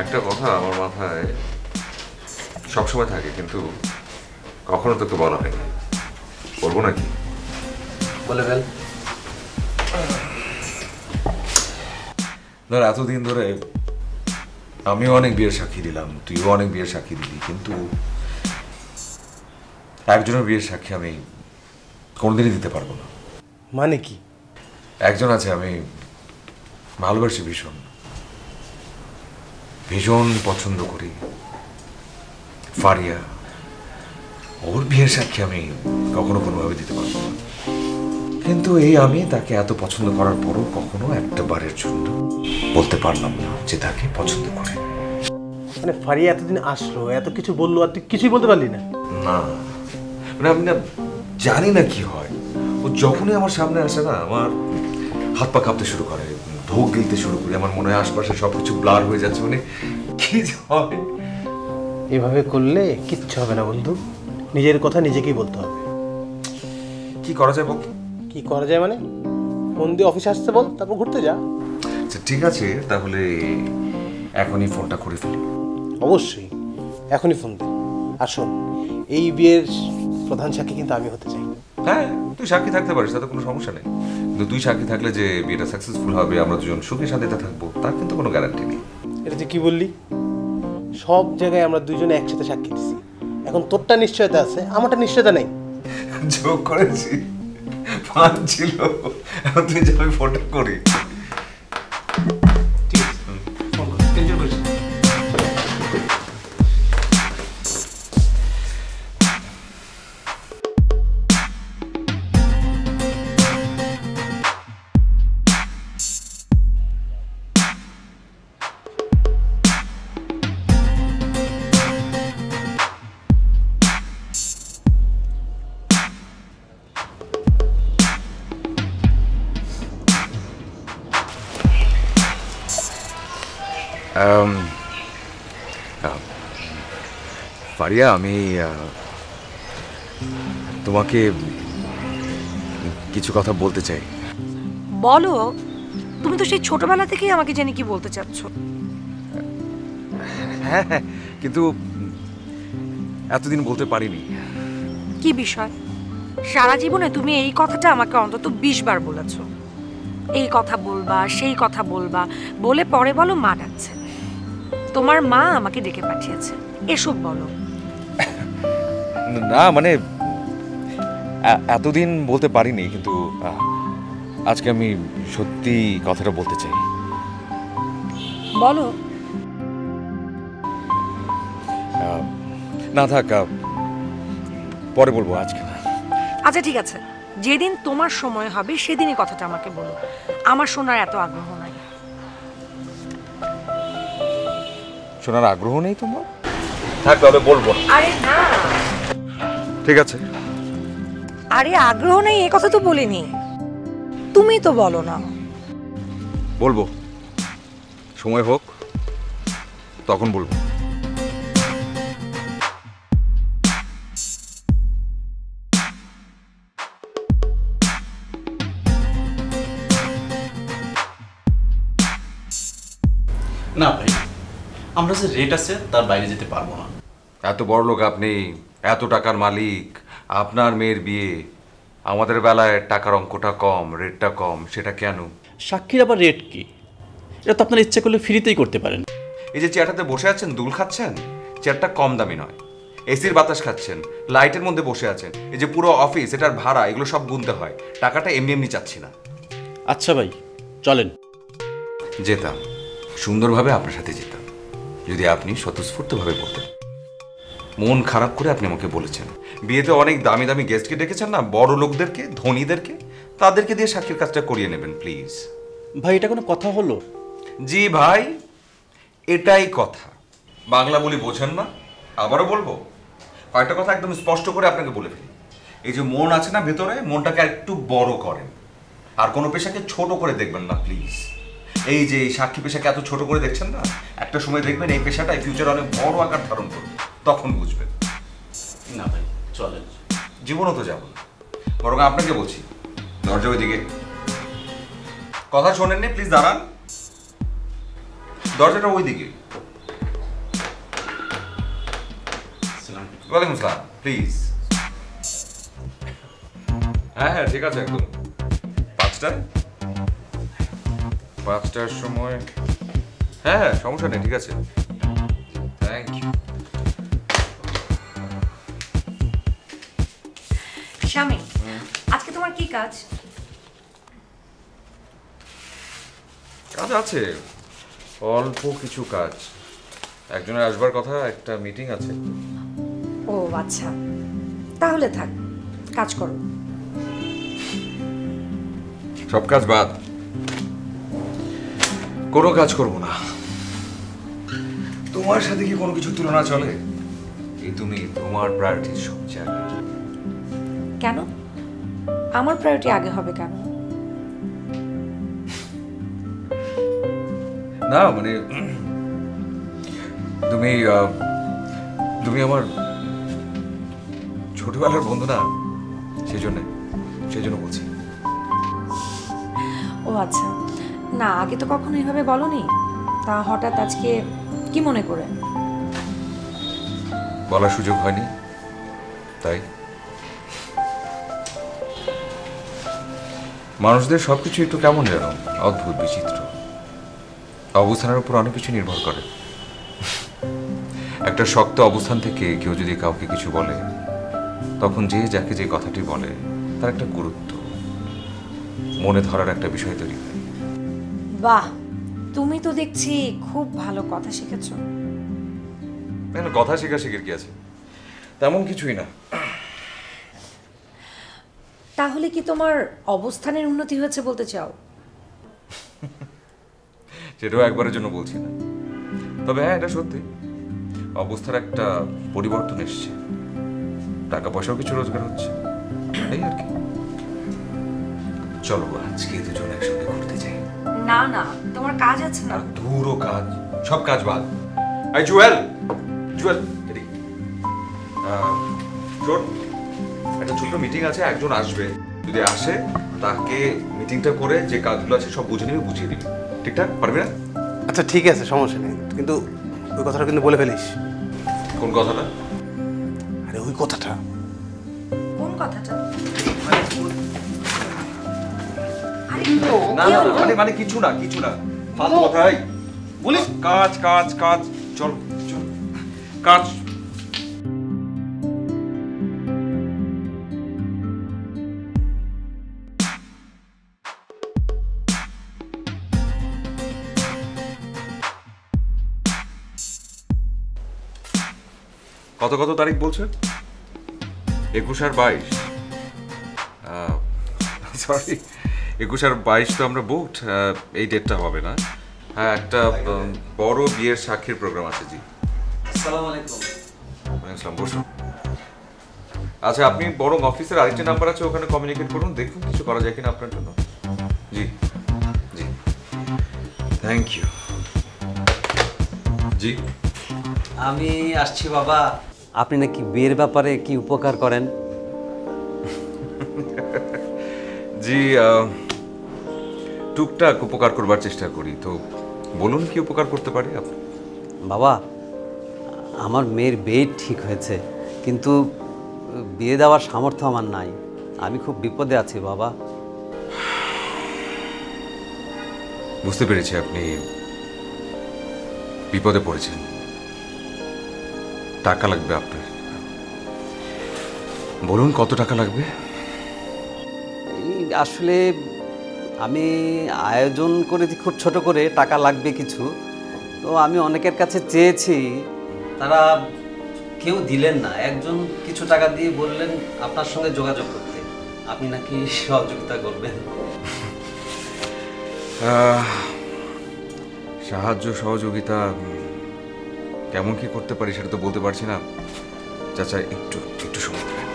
একটা কথা আমার মাথায় সবসময় থাকে, কিন্তু কখনো তোকে বলা হয়নি, বলবো নাকি? বলে ফেল। ধর এতদিন ধরে আমিও অনেক বিয়ের সাক্ষী দিলাম, তুইও অনেক বিয়ের সাক্ষী দিলি, কিন্তু একজনের বিয়ের সাক্ষী আমি কোনোদিনই দিতে পারবো না। মানে কি? একজন আছে আমি ভালোবাসি, ভীষণ ভীষণ পছন্দ করি, ফারিয়া। ওর বিয়ের সাক্ষী আমি কখনো কোনোভাবে দিতে পারবো না। কিন্তু এই আমি তাকে এত পছন্দ করার পরও কখনো একটা বারের জন্য বলতে পারলাম না যে তাকে পছন্দ করে। মানে ফারিয়া এতদিন আসলো, এত কিছু বললো, আর তুই কিছুই বলতে পারলি না? না মানে আমি না জানি না কি হয়, ও যখনই আমার সামনে আসে না আমার হাত পা কাঁপতে শুরু করে, ঢোক গিলতে শুরু করি, আমার মনে হয় আশপাশে সবকিছু ব্লার হয়ে যাচ্ছে, মানে কি যে হয়। এভাবে করলে কিচ্ছু হবে না বন্ধু, নিজের কথা নিজেকেই বলতে হবে। কি করা যায় বল? কি করা যায় মানে? ফোন দিয়ে অফিসে আসতে বল, তারপর ঘুরতে যা। আচ্ছা ঠিক আছে, তাহলে এখনই ফোনটা করে ফেলি। অবশ্যই এখনই ফোন দে। আর শোন, এই বিয়ের প্রধান সাক্ষী কিন্তু আমি হতে চাই। হ্যাঁ তুই সাক্ষী থাকতে পারিস, তাতে কোনো সমস্যা নেই, কিন্তু তুই সাক্ষী থাকলে যে বিয়েটা সাকসেসফুল হবে, আমরা দুজন সুখে শান্তিতে থাকবো, তার কিন্তু কোনো গ্যারান্টি নেই। এটা যে কি বললি? সব জায়গায় আমরা দুজনে একসাথে সাক্ষী দিচ্ছি, এখন তোরটা নিশ্চয়তা আছে, আমারটা নিশ্চয়তা নেই। যোগ করেছি, ফান ছিল, এখন তুই যাবি ফোনটা করি। ঠিক আছে, ফোন কর, টেনশন করিস না। ফারিয়া, আমি তোমাকে কিছু কথা বলতে চাই। বলো, তুমি তো সেই ছোটবেলা থেকেই আমাকে জানি কি বলতে চাচ্ছ। হ্যাঁ হ্যাঁ, কিন্তু এতদিন বলতে পারিনি। কি বিষয়? সারা জীবনে তুমি এই কথাটা আমাকে অন্তত 20 বার বলেছো। এই কথা বলবা, সেই কথা বলবা বলে পরে বলো মা ডাকছে, তোমার মা আমাকে ডেকে পাঠিয়েছে, এসব বলো। না মানে এতদিন বলতে পারিনি, কিন্তু আজকে আমি সত্যি কথাটা বলতে চাই। বলো। না থাক, পরে বলবো, আজকে না। আচ্ছা ঠিক আছে, যেদিন তোমার সময় হবে সেদিনই কথাটা আমাকে বলো, আমার শোনার এত আগ্রহ নাই। শোনার আগ্রহ নেই তোমার? থাক তাহলে বলবো না। আরে না, ঠিক আছে। আরে আগ্রহ নেই এ কথা তো বলিনি, তুমি তো বলো না। বলবো, সময় হোক তখন বলবো। না ভাই, আমরা যে রেট আছে তার বাইরে যেতে পারবো না। এত বড় লোক আপনি, এত টাকার মালিক, আপনার মেয়ের বিয়ে, আমাদের বেলায় টাকার অঙ্কটা কম, রেটটা কম, সেটা কেন? সাক্ষীর আবার রেট কি? এটা তো আপনার ইচ্ছে করলে ফ্রিতেই করতে পারেন। এই যে চেয়ারটাতে বসে আছেন, দুল খাচ্ছেন, চেয়ারটা কম দামি নয়, এসির বাতাস খাচ্ছেন, লাইটের মধ্যে বসে আছেন, এই যে পুরো অফিস, এটার ভাড়া, এগুলো সব গুনতে হয়, টাকাটা এমনি এমনি চাচ্ছি না। আচ্ছা ভাই, চলেন। যেতাম, সুন্দরভাবে আপনার সাথে যেতাম, যদি আপনি স্বতঃস্ফূর্তভাবে বলতেন। মন খারাপ করে আপনি আমাকে বলেছেন বিয়েতে অনেক দামি দামি গেস্টকে ডেকেছেন না, বড় লোকদেরকে, ধনীদেরকে, তাদেরকে দিয়ে সাক্ষীর কাজটা করিয়ে নেবেন প্লিজ। ভাই এটা কোনো কথা হলো? জি ভাই, এটাই কথা। বাংলা বলি বোঝেন না? আবারও বলবো, কয়েকটা কথা একদম স্পষ্ট করে আপনাকে বলে ফেলি। এই যে মন আছে না ভেতরে, মনটাকে একটু বড় করেন, আর কোনো পেশাকে ছোট করে দেখবেন না প্লিজ। এই যে এই সাক্ষী পেশাকে এত ছোট করে দেখছেন না, একটা সময় দেখবেন এই পেশাটাই ফিউচার অনেক বড় আকার ধারণ করবে, তখন বুঝবেন। না ভাই চলেন। জীবনও তো যাব না, বরং আপনাকে বলছি দরজা ওইদিকে। কথা শোনেননি? প্লিজ দাঁড়ান, দরজাটা ওইদিকে। ওয়ালাইকুম আসসালাম, প্লিজ। হ্যাঁ হ্যাঁ ঠিক আছে, একদম 5টার সময়। হ্যাঁ হ্যাঁ সমস্যা নেই, ঠিক আছে, থ্যাংক ইউ। স্বামী, আজকে তোমার কি কাজ? কাজ আছে, অল্প কিছু কাজ। একজনের আসবার কথা, একটা মিটিং আছে। ও আচ্ছা, তাহলে থাক, কাজ করো। সব কাজ বাদ, কোনো কাজ করব না। তোমার সাথে কি কোনো কিছু তুলনা চলে? এই তুমি তোমার প্রায়োরিটি সবচেয়ে আগে। কেন আমার প্রায়োরিটি আগে হবে কেন? না মানে তুমি তুমি আমার ছোটবেলার বন্ধু না, সেই জন্য বলছি। ও আচ্ছা, না আগে তো কখনো এভাবে বলনি, তা হঠাৎ আজকে কি মনে করে? বলার সুযোগ হয়নি তাই। মানুষদের সবকিছু একটু কেমন যেন অদ্ভুত, বিচিত্র, অবস্থানের উপর অনেক কিছু নির্ভর করে। একটা শক্ত অবস্থান থেকে কেউ যদি কাউকে কিছু বলে, তখন যে যাকে যে কথাটি বলে তার একটা গুরুত্ব, মনে ধরার একটা বিষয় তৈরি হয়। বাহ, তুমি তো দেখছি খুব ভালো কথা শিখেছো। কথা শেখার কি আছে, তেমন কিছুই না। তাহলে কি তোমার অবস্থানের উন্নতি হয়েছে বলতে চাও? সেটাও একবারের জন্য বলছি না, তবে হ্যাঁ এটা সত্যি, অবস্থার একটা পরিবর্তন এসছে, টাকা পয়সাও কিছু রোজগার হচ্ছে, এই আর কি। চলো আজকে দুজন একসঙ্গে ঘুরতে যাই। না না, তোমার কাজ আছে না। ধুরো কাজ, সব কাজ বাদ। এই জুয়েল, এদিকে শোন, একটা ছোট্ট মিটিং আছে, একজন আসবে, যদি আসে তাকে মিটিংটা করে যে কাজগুলো আছে সব বুঝে নিবি, বুঝিয়ে দিবি, ঠিকঠাক পারবি না? আচ্ছা ঠিক আছে, সমস্যা নেই, কিন্তু ওই কথাটা কিন্তু বলে ফেলিস। কোন কথাটা? আরে ওই কথাটা। কোন কথাটা? না না মানে কিছু না ফালতু কথাই বলিস। কাজ কাজ কাজ, চল চল কাজ। কত তারিখ বলছে? 21 আর 22? সরি, 21 আর 22 তো আমরা বুকড, এই ডেটটা হবে না। হ্যাঁ একটা বড় বিয়ের সাক্ষীর প্রোগ্রাম আছে। জি আসসালামু আলাইকুম। ওয়ালাইকুম, বসুন। আচ্ছা আপনি বরং অফিসের আরেকটা নাম্বার আছে, ওখানে কমিউনিকেট করুন, দেখুন কিছু করা যায় কিনা আপনার জন্য। জি জি থ্যাংক ইউ। জি আমি আসছি বাবা। আপনি নাকি বিয়ের ব্যাপারে কি উপকার করেন? জি টুকটাক উপকার করবার চেষ্টা করি, তো বলুন কি উপকার করতে পারি আপনি? বাবা, আমার মেয়ের বিয়ে ঠিক হয়েছে, কিন্তু বিয়ে দেওয়ার সামর্থ্য আমার নাই। আমি খুব বিপদে আছি বাবা। বুঝতে পেরেছি আপনি বিপদে পড়েছেন, টাকা লাগবে আপনার। বলুন কত টাকা লাগবে? আসলে আমি আয়োজন করেছি খুব ছোট করে, টাকা লাগবে কিছু। তো আমি অনেকের কাছে চেয়েছি, তারা কেউ দিলেন না। একজন কিছু টাকা দিয়ে বললেন আপনার সঙ্গে যোগাযোগ করতে, আপনি নাকি সহযোগিতা করবেন। সাহায্য সহযোগিতা কেমন কি করতে পারি সেটা তো বলতে পারছি না। চাচা একটু একটু সময় দেবেন।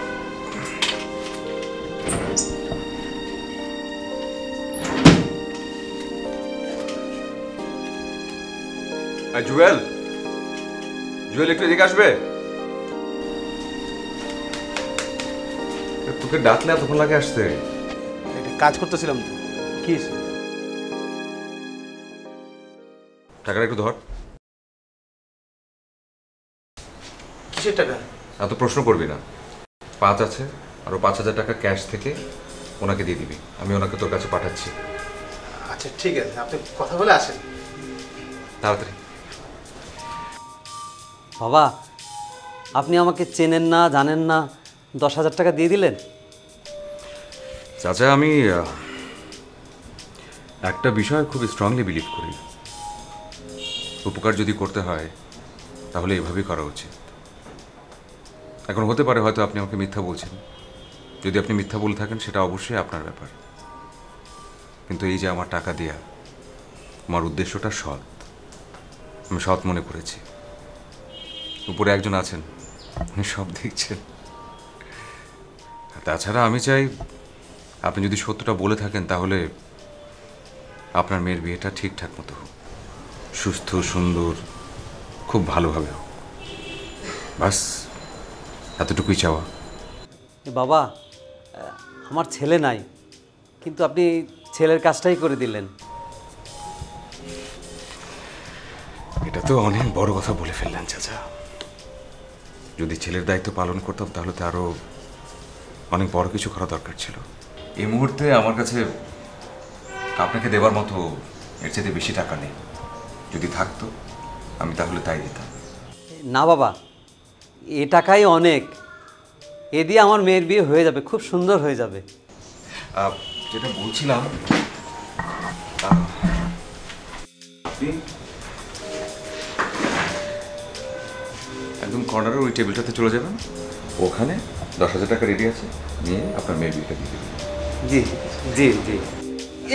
জুয়েল, জুয়েল একটু এদিকে আসবে। তোকে ডাকলে এতক্ষণ লাগে আসতে? কাজ করতেছিলাম তো। কি টাকাটা একটু ধর। কিসের টাকা? এত প্রশ্ন করবি না। 5 আছে, আরো 5,000 টাকা ক্যাশ থেকে ওনাকে দিয়ে দিবি। আমি ওনাকে তোর কাছে পাঠাচ্ছি। আচ্ছা ঠিক আছে, আপনি কথা বলে আসেন তাড়াতাড়ি। বাবা, আপনি আমাকে চেনেন না, জানেন না, 10,000 টাকা দিয়ে দিলেন। চাচা, আমি একটা বিষয় খুব স্ট্রংলি বিলিভ করি, উপকার যদি করতে হয় তাহলে এভাবেই করা উচিত। এখন হতে পারে হয়তো আপনি আমাকে মিথ্যা বলছেন। যদি আপনি মিথ্যা বলে থাকেন সেটা অবশ্যই আপনার ব্যাপার, কিন্তু এই যে আমার টাকা দেয়া, আমার উদ্দেশ্যটা সৎ। আমি সৎ মনে করেছি। উপরে একজন আছেন, উনি সব দেখছেন। তাছাড়া আমি চাই আপনি যদি সত্যটা বলে থাকেন তাহলে আপনার মেয়ের বিয়েটা ঠিকঠাক মতো হোক, সুস্থ সুন্দর, খুব ভালোভাবে হোক। বাস এতটুকুই চাওয়া। বাবা, আমার ছেলে নাই, কিন্তু আপনি ছেলের কাজটাই করে দিলেন। এটা তো অনেক বড় কথা বলে ফেললেন চাচা। যদি ছেলের দায়িত্ব পালন করতাম তাহলে তো আরো অনেক বড় কিছু করা দরকার ছিল। এই মুহূর্তে আমার কাছে আপনাকে দেবার মতো এর চাইতে বেশি টাকা নেই। যদি থাকতো আমি তাহলে তাই দিতাম। না বাবা, এ টাকাই অনেক। এ দিয়ে আমার মেয়ের বিয়ে হয়ে যাবে, খুব সুন্দর হয়ে যাবে। যেটা বলছিলাম, আপনি একদম কর্নারের ওই টেবিলটাতে চলে যাবেন, ওখানে 10,000 টাকা রেডি আছে, নিয়ে আপনার মেয়ের বিয়েটা দিয়ে দেবেন। জি জি জি।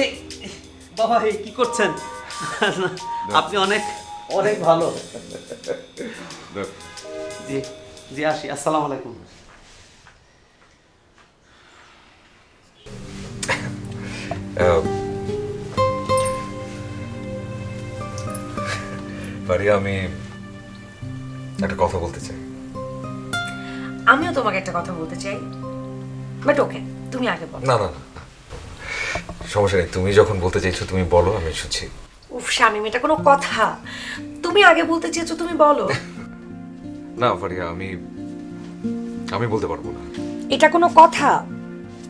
এই বাবা, এই কি করছেন? আপনি অনেক অনেক ভালো। জি জি, আসি। আসসালামু আলাইকুম। পারিয়া, আমি একটা কথা বলতে চাই। আমিও তোমাকে একটা কথা বলতে চাই, বাট ওকে, তুমি আগে বলো। না না না, সমস্যা নেই। তুমি যখন বলতে চাইছো তুমি বলো, আমি শুনছি। উফ শামিম, এটা কোনো কথা? তুমি আগে বলতে চেয়েছো, তুমি বলো। না পারিয়া, আমি বলতে পারবো না। এটা কোনো কথা?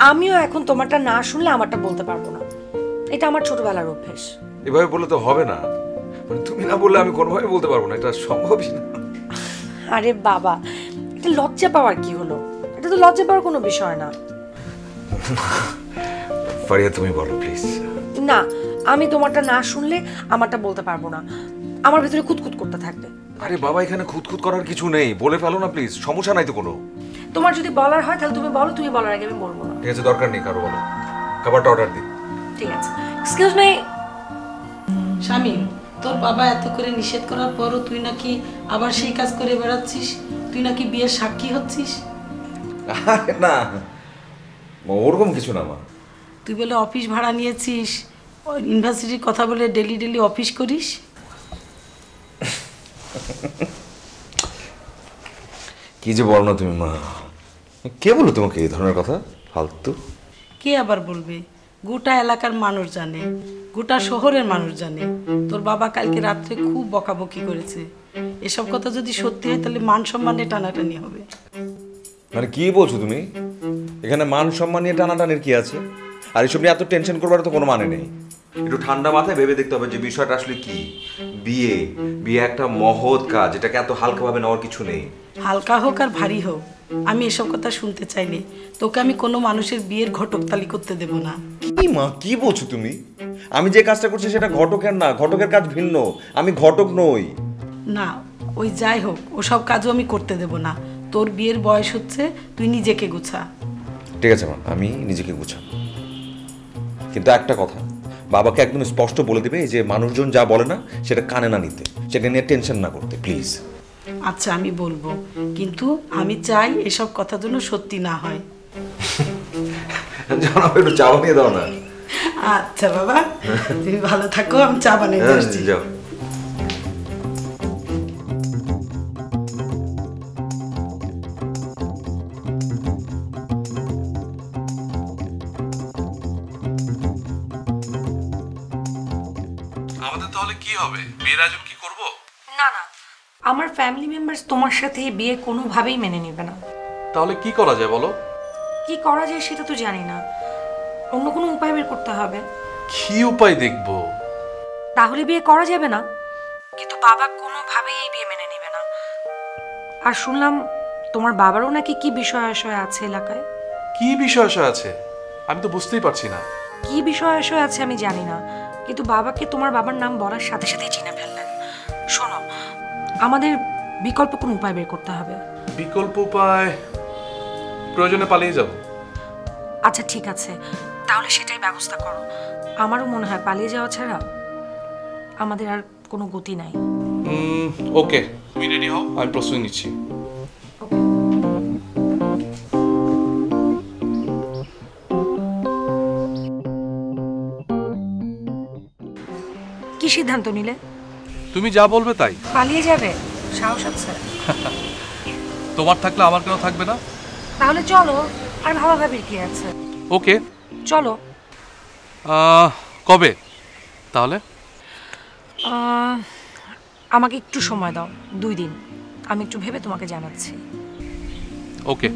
আমিও এখন তোমারটা না শুনলে আমারটা বলতে পারবো না। এটা আমার ছোটবেলার অভ্যেস। এভাবে বললে তো হবে না। মানে তুমি না বললে আমি কোনোভাবে বলতে পারবো না, এটা সম্ভবই না। আরে বাবা, এটা লজ্জা পাওয়ার কি হলো? এটা তো লজ্জা পাওয়ার কোনো বিষয় না। পারিয়া, তুমি বলো প্লিজ। না, আমি তোমারটা না শুনলে আমারটা বলতে পারবো না। আমার ভিতরে খুঁতখুত করতে থাকবে। আরে বাবা, এখানে খুঁতখুত করার কিছু নেই, বলে ফেলো না প্লিজ, সমস্যা নাই তো কোনো। তোমার যদি বলার হয় তাহলে তুমি বলো, তুমি বলার আগে আমি বলবো না। ঠিক আছে, দরকার নেই কারো বলো। খাবারটা অর্ডার দিই। ঠিক আছে। Excuse me. শামিম, তোর বাবা এত করে নিষেধ করার পরও তুই নাকি আবার সেই কাজ করে বেড়াচ্ছিস? তুই নাকি বিয়ের সাক্ষী হচ্ছিস? আরে না, ওরকম কিছু না মা। তুই বলে অফিস ভাড়া নিয়েছিস, ইউনিভার্সিটির কথা বলে ডেলি ডেলি অফিস করিস। কি যে বল না তুমি মা, কে বলো তোমাকে এই ধরনের কথা? ফালতু। কে আবার বলবে? গোটা এলাকার মানুষ জানে, গোটা শহরের মানুষ জানে তোর বাবা কালকে রাত্রে খুব বকাবকি করেছে। এসব কথা যদি সত্যি হয় তাহলে মান সম্মানে টানাটানি হবে। মানে কি বলছো তুমি? এখানে মান সম্মান নিয়ে টানাটানির কি আছে? আর এসব নিয়ে এত টেনশন করবার তো কোনো মানে নেই। একটু ঠান্ডা মাথায় ভেবে দেখতে হবে যে বিষয়টা আসলে কি। বিয়ে বিয়ে একটা মহৎ কাজ, এটাকে এত হালকাভাবে নেওয়ার কিছু নেই। হালকা হোক আর ভারী হোক, আমি এসব কথা শুনতে চাইনি। তোকে আমি কোনো মানুষের বিয়ের ঘটকতালি করতে দেব না। কি মা, কি বলছো তুমি? আমি যে কাজটা করছি সেটা ঘটকের না, ঘটকের কাজ ভিন্ন। আমি ঘটক নই। না, ওই যাই হোক, ওসব কাজও আমি করতে দেব না। তোর বিয়ের বয়স হচ্ছে, তুই নিজেকে গুছা। ঠিক আছে মা, আমি নিজেকে গুছাবো, কিন্তু একটা কথা, বাবাকে একদম স্পষ্ট বলে দিবে যে মানুষজন যা বলে না সেটা কানে না নিতে, সেটা নিয়ে টেনশন না করতে, প্লিজ। আচ্ছা, আমি বলবো, কিন্তু আমি চাই এসব কথা যেন সত্যি না হয়। জানাবো, একটু চা বানিয়ে দাও না। আচ্ছা বাবা, তুমি ভালো থাকো, আমি চা বানিয়ে দিচ্ছি। যাও। আমাদের তাহলে কি হবে? বিয়ের আয়োজন কি করব? না না, আমার ফ্যামিলি মেম্বার্স তোমার সাথে এই বিয়ে কোনোভাবেই মেনে নেবে না। তাহলে কি করা যায় বলো? কি করা যায় সেটা তো জানি না, অন্য কোনো উপায় বের করতে হবে। কি উপায় দেখবো? তাহলে বিয়ে করা যাবে না, কিন্তু বাবা কোনোভাবেই এই বিয়ে মেনে নেবে না। আর শুনলাম তোমার বাবারও নাকি কি বিষয় আশয় আছে এলাকায়। কি বিষয় আছে? আমি তো বুঝতেই পারছি না। কি বিষয় আশয় আছে আমি জানি না, কিন্তু বাবাকে তোমার বাবার নাম বলার সাথে সাথেই চিনে ফেললেন। শোনো, আমাদের বিকল্প কোনো উপায় বের করতে হবে। বিকল্প উপায়? প্রয়োজনে পালিয়ে যাব। আচ্ছা ঠিক আছে, তাহলে সেটাই ব্যবস্থা করো। আমারও মনে হয় পালিয়ে যাওয়া ছাড়া আমাদের আর কোনো গতি নাই। ওকে, তুমি রেডি হও, আমি প্রস্তুতি নিচ্ছি। কি সিদ্ধান্ত নিলে? তুমি যা বলবে তাই। পালিয়ে যাবে? সাহস আছে? তোমার থাকলে আমার কেন থাকবে না? তাহলে চলো, আর ভাবাভাবির কি আছে? ওকে, চলো। কবে তাহলে? আমাকে একটু সময় দাও, 2 দিন, আমি একটু ভেবে তোমাকে জানাচ্ছি। ওকে।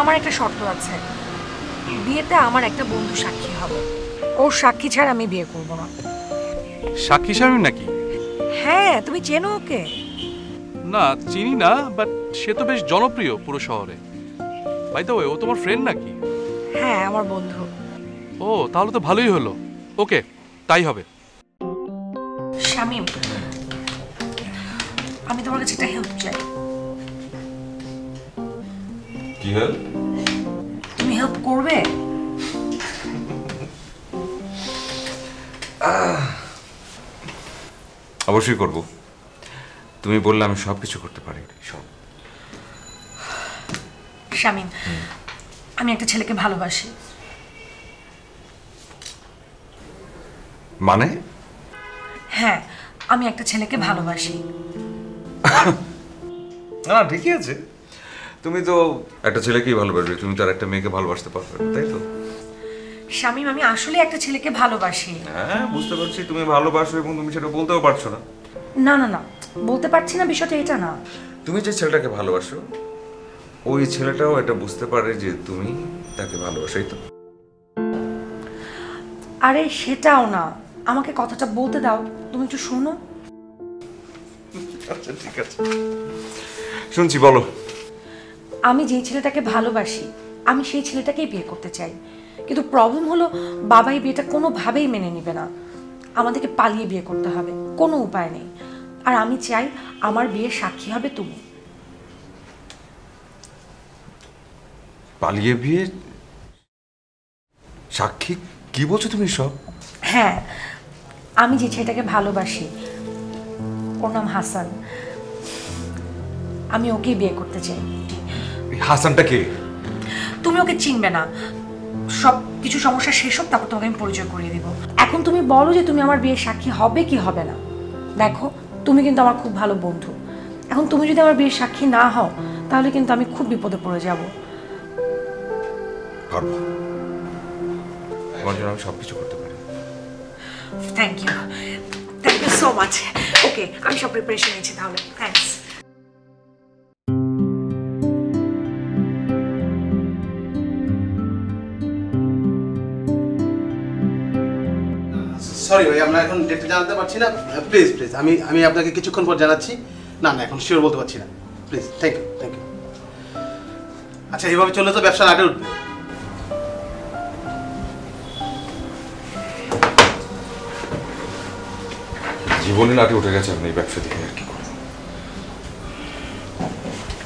আমার একটা শর্ত আছে, বিয়েতে আমার একটা বন্ধু সাক্ষী হবে। ওর সাক্ষী ছাড়া আমি বিয়ে করব না। সাক্ষী স্বামী নাকি? হ্যাঁ, তুমি চেনো ওকে? না, চিনি না, বাট সে তো বেশ জনপ্রিয় পুরো শহরে। বাই দ্য ওয়ে, ও তোমার ফ্রেন্ড নাকি? হ্যাঁ, আমার বন্ধু। ও, তাহলে তো ভালোই হলো। ওকে, তাই হবে। শামীম, আমি তোমার কাছে একটা হেল্প চাই। কি হেল্প? তুমি হেল্প করবে? অবশ্যই করব, তুমি বললে আমি সব কিছু করতে পারি। সব। শামীম, আমি একটা ছেলেকে ভালোবাসি। মানে? হ্যাঁ, আমি একটা ছেলেকে ভালোবাসি। না, ঠিকই আছে, তুমি তো একটা ছেলেকেই ভালোবাসবে, তুমি তো আর একটা মেয়েকে ভালোবাসতে পারবে না, তাই তো? শামীম, আমি আসলে একটা ছেলেকে ভালোবাসি। হ্যাঁ, বুঝতে পারছি তুমি ভালোবাসো এবং তুমি সেটা বলতেও পারছো না। না না না, বলতে পারছি না, বিষয়টা এটা না। তুমি যে ছেলেটাকে ভালোবাসো, ওই ছেলেটাও এটা বুঝতে পারে যে তুমি তাকে ভালোবাসো, এই তো? আরে সেটাও না, আমাকে কথাটা বলতে দাও, তুমি একটু শোনো। আচ্ছা ঠিক আছে, শুনছি, বলো। আমি যেই ছেলেটাকে ভালোবাসি, আমি সেই ছেলেটাকেই বিয়ে করতে চাই, কিন্তু প্রবলেম হলো বাবা এই বিয়েটা কোনোভাবেই মেনে নেবে না। আমাদেরকে পালিয়ে বিয়ে করতে হবে, কোনো উপায় নেই। আর আমি চাই আমার বিয়ের সাক্ষী হবে তুমি। পালিয়ে বিয়ে? সাক্ষী? কি বলছো তুমি সব? হ্যাঁ, আমি যে ছেলেটাকে ভালোবাসি, ওর নাম হাসান, আমি ওকেই বিয়ে করতে চাই। হাসানটা কে? তুমি ওকে চিনবে না, সব কিছু সমস্যা শেষ হোক, তারপর তোমাকে আমি পরিচয় করিয়ে দিব। এখন তুমি বলো যে তুমি আমার বিয়ের সাক্ষী হবে কি হবে না। দেখো, তুমি কিন্তু আমার খুব ভালো বন্ধু, এখন তুমি যদি আমার বিয়ের সাক্ষী না হও, তাহলে কিন্তু আমি খুব বিপদে পড়ে যাব। পারবো, তোমার জন্য আমি সবকিছু করতে পারি। Thank you so much. Okay, আমি সব প্রিপারেশন নিচ্ছি তাহলে। থ্যাঙ্কস। সরি ভাই, আমরা এখন ডেটটা জানাতে পারছি না। প্লিজ প্লিজ, আমি আপনাকে কিছুক্ষণ পর জানাচ্ছি। না না, এখন শিওর বলতে পারছি না। Please, thank you thank you. আচ্ছা, এইভাবে চললে তো ব্যবসা লাটে উঠবে। জীবনে লাটে উঠে গেছে আপনি এই ব্যবসা থেকে, আর কি করবো?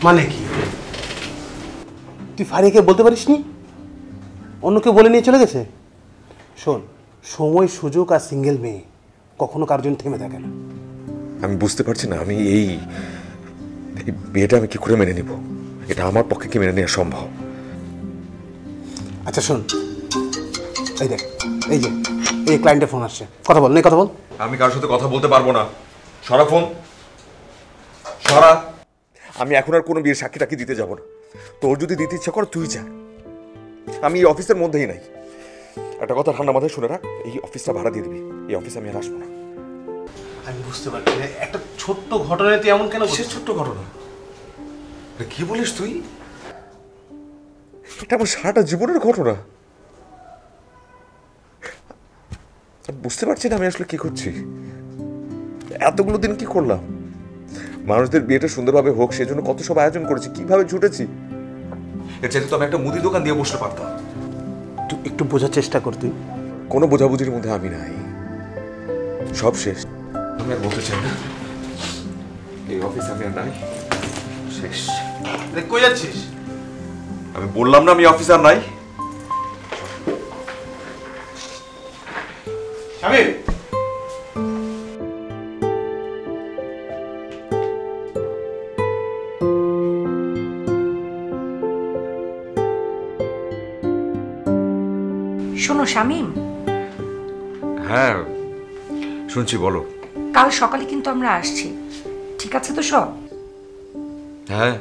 মানে কি? তুই ফারিয়াকে বলতে পারিসনি? অন্য কেউ বলে নিয়ে চলে গেছে? শোন, সময়, সুযোগ আর সিঙ্গেল মেয়ে কখনো কারোর জন্য থেমে থাকে না। আমি বুঝতে পারছি না, আমি এই বিয়েটা আমি কি করে মেনে নিব? এটা আমার পক্ষে কি মেনে নেওয়া সম্ভব? আচ্ছা শোন, এই দেখ, এই যে এই ক্লায়েন্টের ফোন আসছে, কথা বল, কথা বল। আমি কারোর সাথে কথা বলতে পারবো না। সরা ফোন, সরা। আমি এখন আর কোনো বিয়ের সাক্ষী টাকি দিতে যাব না। তোর যদি দিতে ইচ্ছা কর তুই যা, আমি এই অফিসের মধ্যেই নাই। একটা কথা ঠান্ডা মাথায় শুনে রাখ, এই অফিসটা ভাড়া দিয়ে দিবি। এই অফিসে আমি আর আসবো না। আমি বুঝতে পারছি না, একটা ছোট্ট ঘটনায় তুই এমন কেন? সে ছোট্ট ঘটনা? কি বলিস তুই? এটা আমার সারাটা জীবনের ঘটনা। বুঝতে পারছি না আমি আসলে কি করছি। এতগুলো দিন কি করলাম? মানুষদের বিয়েটা সুন্দরভাবে হোক সেজন্য কত সব আয়োজন করেছি, কিভাবে ছুটেছি। এর চাইতে তো আমি একটা মুদি দোকান দিয়ে বসতে পারতাম। তুই একটু বোঝার চেষ্টা কর। তুই কোনো বোঝাবুঝির মধ্যে আমি নাই, সব শেষ। আমি আর বলতে চাই না, এই অফিস আমি আর নাই, শেষ। কই যাচ্ছিস? আমি বললাম না আমি অফিস আর নাই। শামিম, শোনো শামিম, হ্যাঁ শুনছি, বলো। কাল সকালে কিন্তু আমরা আসছি, ঠিক আছে তো সব? হ্যাঁ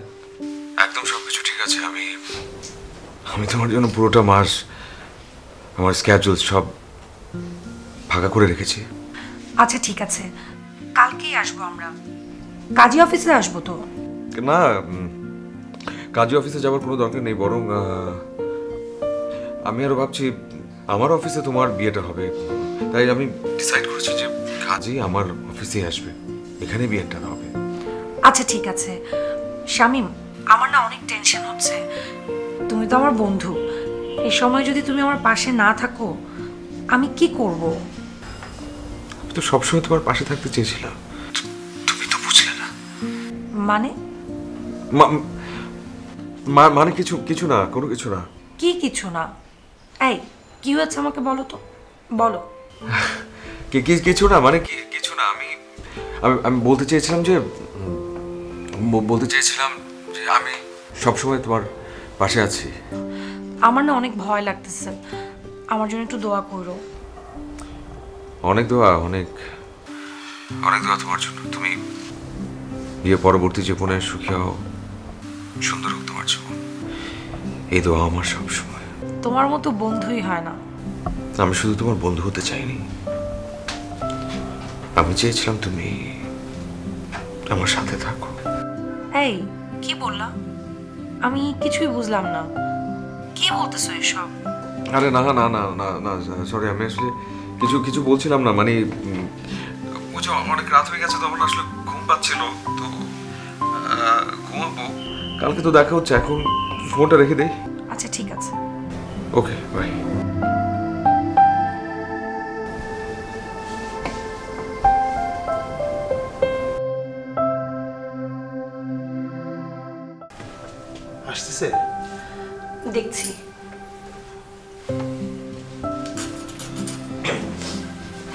একদম সবকিছু ঠিক আছে। আমি তোমার জন্য পুরোটা মাস আমার স্ক্যাজুল সব ফাঁকা করে রেখেছি। আচ্ছা ঠিক আছে, কালকেই আসবো আমরা। কাজী অফিসে আসবো তো? না, কাজী অফিসে যাওয়ার কোনো দরকার নেই, বরং আমি আরো ভাবছি আমার অফিসে তোমার বিয়েটা হবে। তাই আমি ডিসাইড করেছি যে কাজী আমার অফিসে আসবে, এখানে বিয়েটা হবে। আচ্ছা ঠিক আছে শামিম, আমার না অনেক টেনশন হচ্ছে। তুমি তো আমার বন্ধু, এই সময় যদি তুমি আমার পাশে না থাকো আমি কি করব? আমি তো সবসময় তোমার পাশে থাকতে চেয়েছিলাম, তুমি তো বুঝলে না। মানে? মানে কিছু না, কোনো কিছু না। কি কিছু না? এই কি হয়েছে আমাকে বলো তো, বলো। কিছু না মানে কিছু না। আমি বলতে চেয়েছিলাম যে আমি সবসময় তোমার পাশে আছি। আমার না অনেক ভয় লাগতেছে, আমার জন্য একটু দোয়া করো। অনেক দোয়া, অনেক দোয়া তোমার জন্য। তুমি বিয়ে পরবর্তী জীবনে সুখী হও, সুন্দর হোক তোমার জীবন, এই দোয়া আমার সবসময়। তোমার মতো বন্ধুই হয় না। আমি শুধু তোমার বন্ধু হতে চাইনি, আমি চেয়েছিলাম তুমি আমার সাথে থাকো। এই কি বললা? আমি কিছুই বুঝলাম না, কি বলতেছো এসব? আরে না না না না না সরি, আমি আসলে কিছু বলছিলাম না। মানে বুঝো অনেক রাত হয়ে গেছে, তখন আসলে ঘুম পাচ্ছিল তো ঘুমাবো। কালকে তো দেখা হচ্ছে, এখন ফোনটা রেখে দেই। আচ্ছা ঠিক আছে, ওকে বাই। আসতেছে, দেখছি।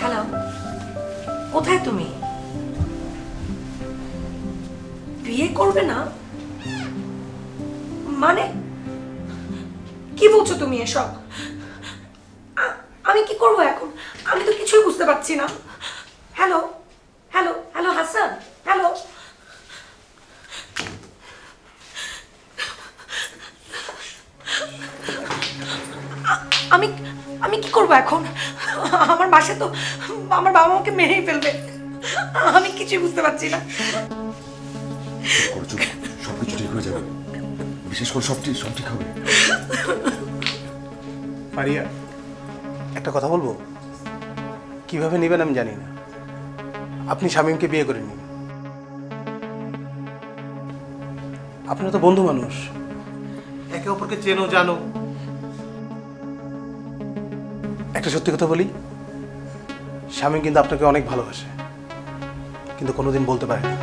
হ্যালো, কোথায় তুমি? বিয়ে করবে না মানে? কি বলছো তুমি এসব? আমি কি করবো এখন? আমি তো কিছুই বুঝতে পারছি না। Hello hello hello Hasan, hello. আমি কি করবো এখন? আমার বাসায় তো আমার বাবা মাকে মেরেই ফেলবে, আমি কিছুই বুঝতে পারছি না। সবকিছু ঠিক হয়ে যাবে, বিশেষ করে সব ঠিক হবে। মারিয়া, একটা কথা বলবো? কিভাবে নেবেন আমি জানি না, আপনি শামীমকে বিয়ে করে নিন। আপনারা তো বন্ধু মানুষ, একে অপরকে চেনো জানো। একটা সত্যি কথা বলি, শামীম কিন্তু আপনাকে অনেক ভালোবাসে, কিন্তু কোনোদিন বলতে পারেনি।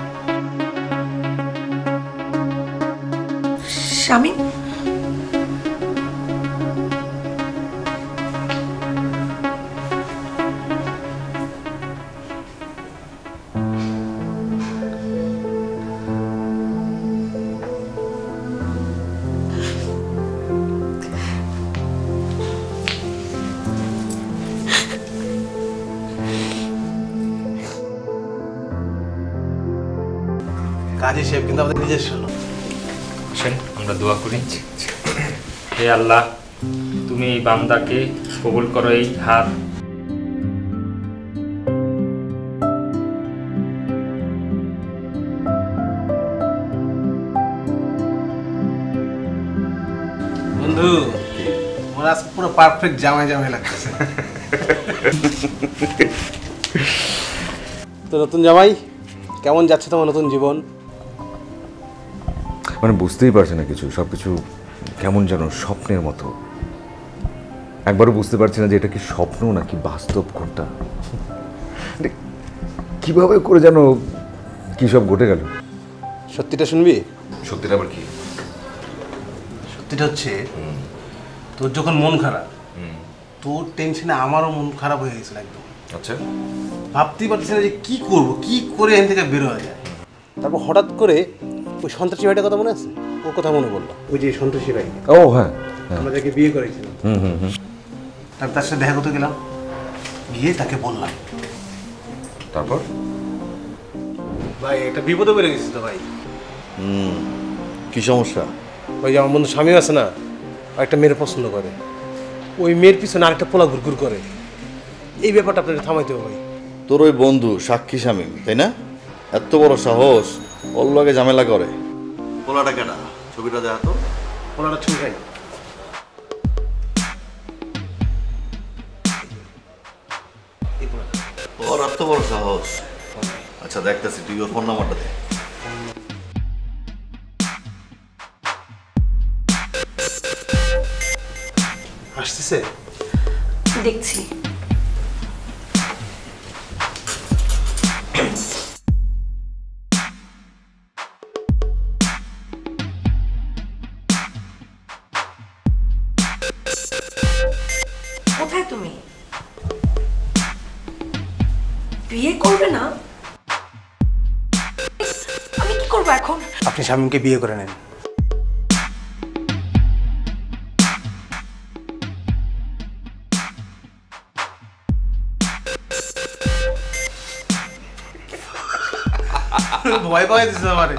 শামীম, কাজী সাহেব কিন্তু আমাদের নিজস্ব লোক। আসেন আমরা দোয়া করি। হে আল্লাহ, তুমি এই বান্দাকে কবুল করো এই হাত। বন্ধু, আমার আজকে পুরো পারফেক্ট জামাই জামাই লাগতেছে। তো নতুন জামাই, কেমন যাচ্ছে তোমার নতুন জীবন? মানে বুঝতেই পারছি না কিছু, সব কিছু কেমন যেন স্বপ্নের মতো। একবারও বুঝতে পারছি না যে এটা কি স্বপ্ন নাকি বাস্তব কোনটা। কিভাবে করে যেন কি সব ঘটে গেল। সত্যিটা শুনবি? সত্যিটা আবার কি? সত্যিটা হচ্ছে, তোর যখন মন খারাপ, তোর টেনশনে আমারও মন খারাপ হয়ে গেছিল একদম। আচ্ছা, ভাবতেই পারছি না যে কি করব, কি করে এখান থেকে বের হয়ে যায়। তারপর হঠাৎ করে ওই সন্ত্রাসী ভাইটার কথা মনে আছে? ওর কথা মনে পড়লো। ওই যে সন্ত্রাসী ভাই, ও হ্যাঁ, আমরা যাকে বিয়ে করেছিলাম, তারপর তার সাথে দেখা করতে গেলাম, গিয়ে তাকে বললাম। তারপর ভাই একটা বিপদে বেড়ে গেছি তো ভাই। কি সমস্যা? ওই যে আমার বন্ধু স্বামী আছে না, একটা মেয়ের পছন্দ করে, ওই মেয়ের পিছনে আরেকটা পোলা ঘুরঘুর করে। এই ব্যাপারটা আপনাকে থামাইতে হবে ভাই। তোর ওই বন্ধু সাক্ষী শামীম, তাই না? এত বড় সাহস, ওর লগে ঝামেলা করে। পোলাটা কেনা? ছবিটা দেখা তো। পোলাটা ছবি ভাই। ওর এত বড় সাহস। আচ্ছা দেখতেছি, তুই ওর ফোন নাম্বারটা দে। আসতেছে, দেখছি। কোথায় তুমি? বিয়ে করবে না? আমি কি করবো এখন? আপনি স্বামীকে বিয়ে করে নেন। ভয় পাই দিচ্ছে আমারে।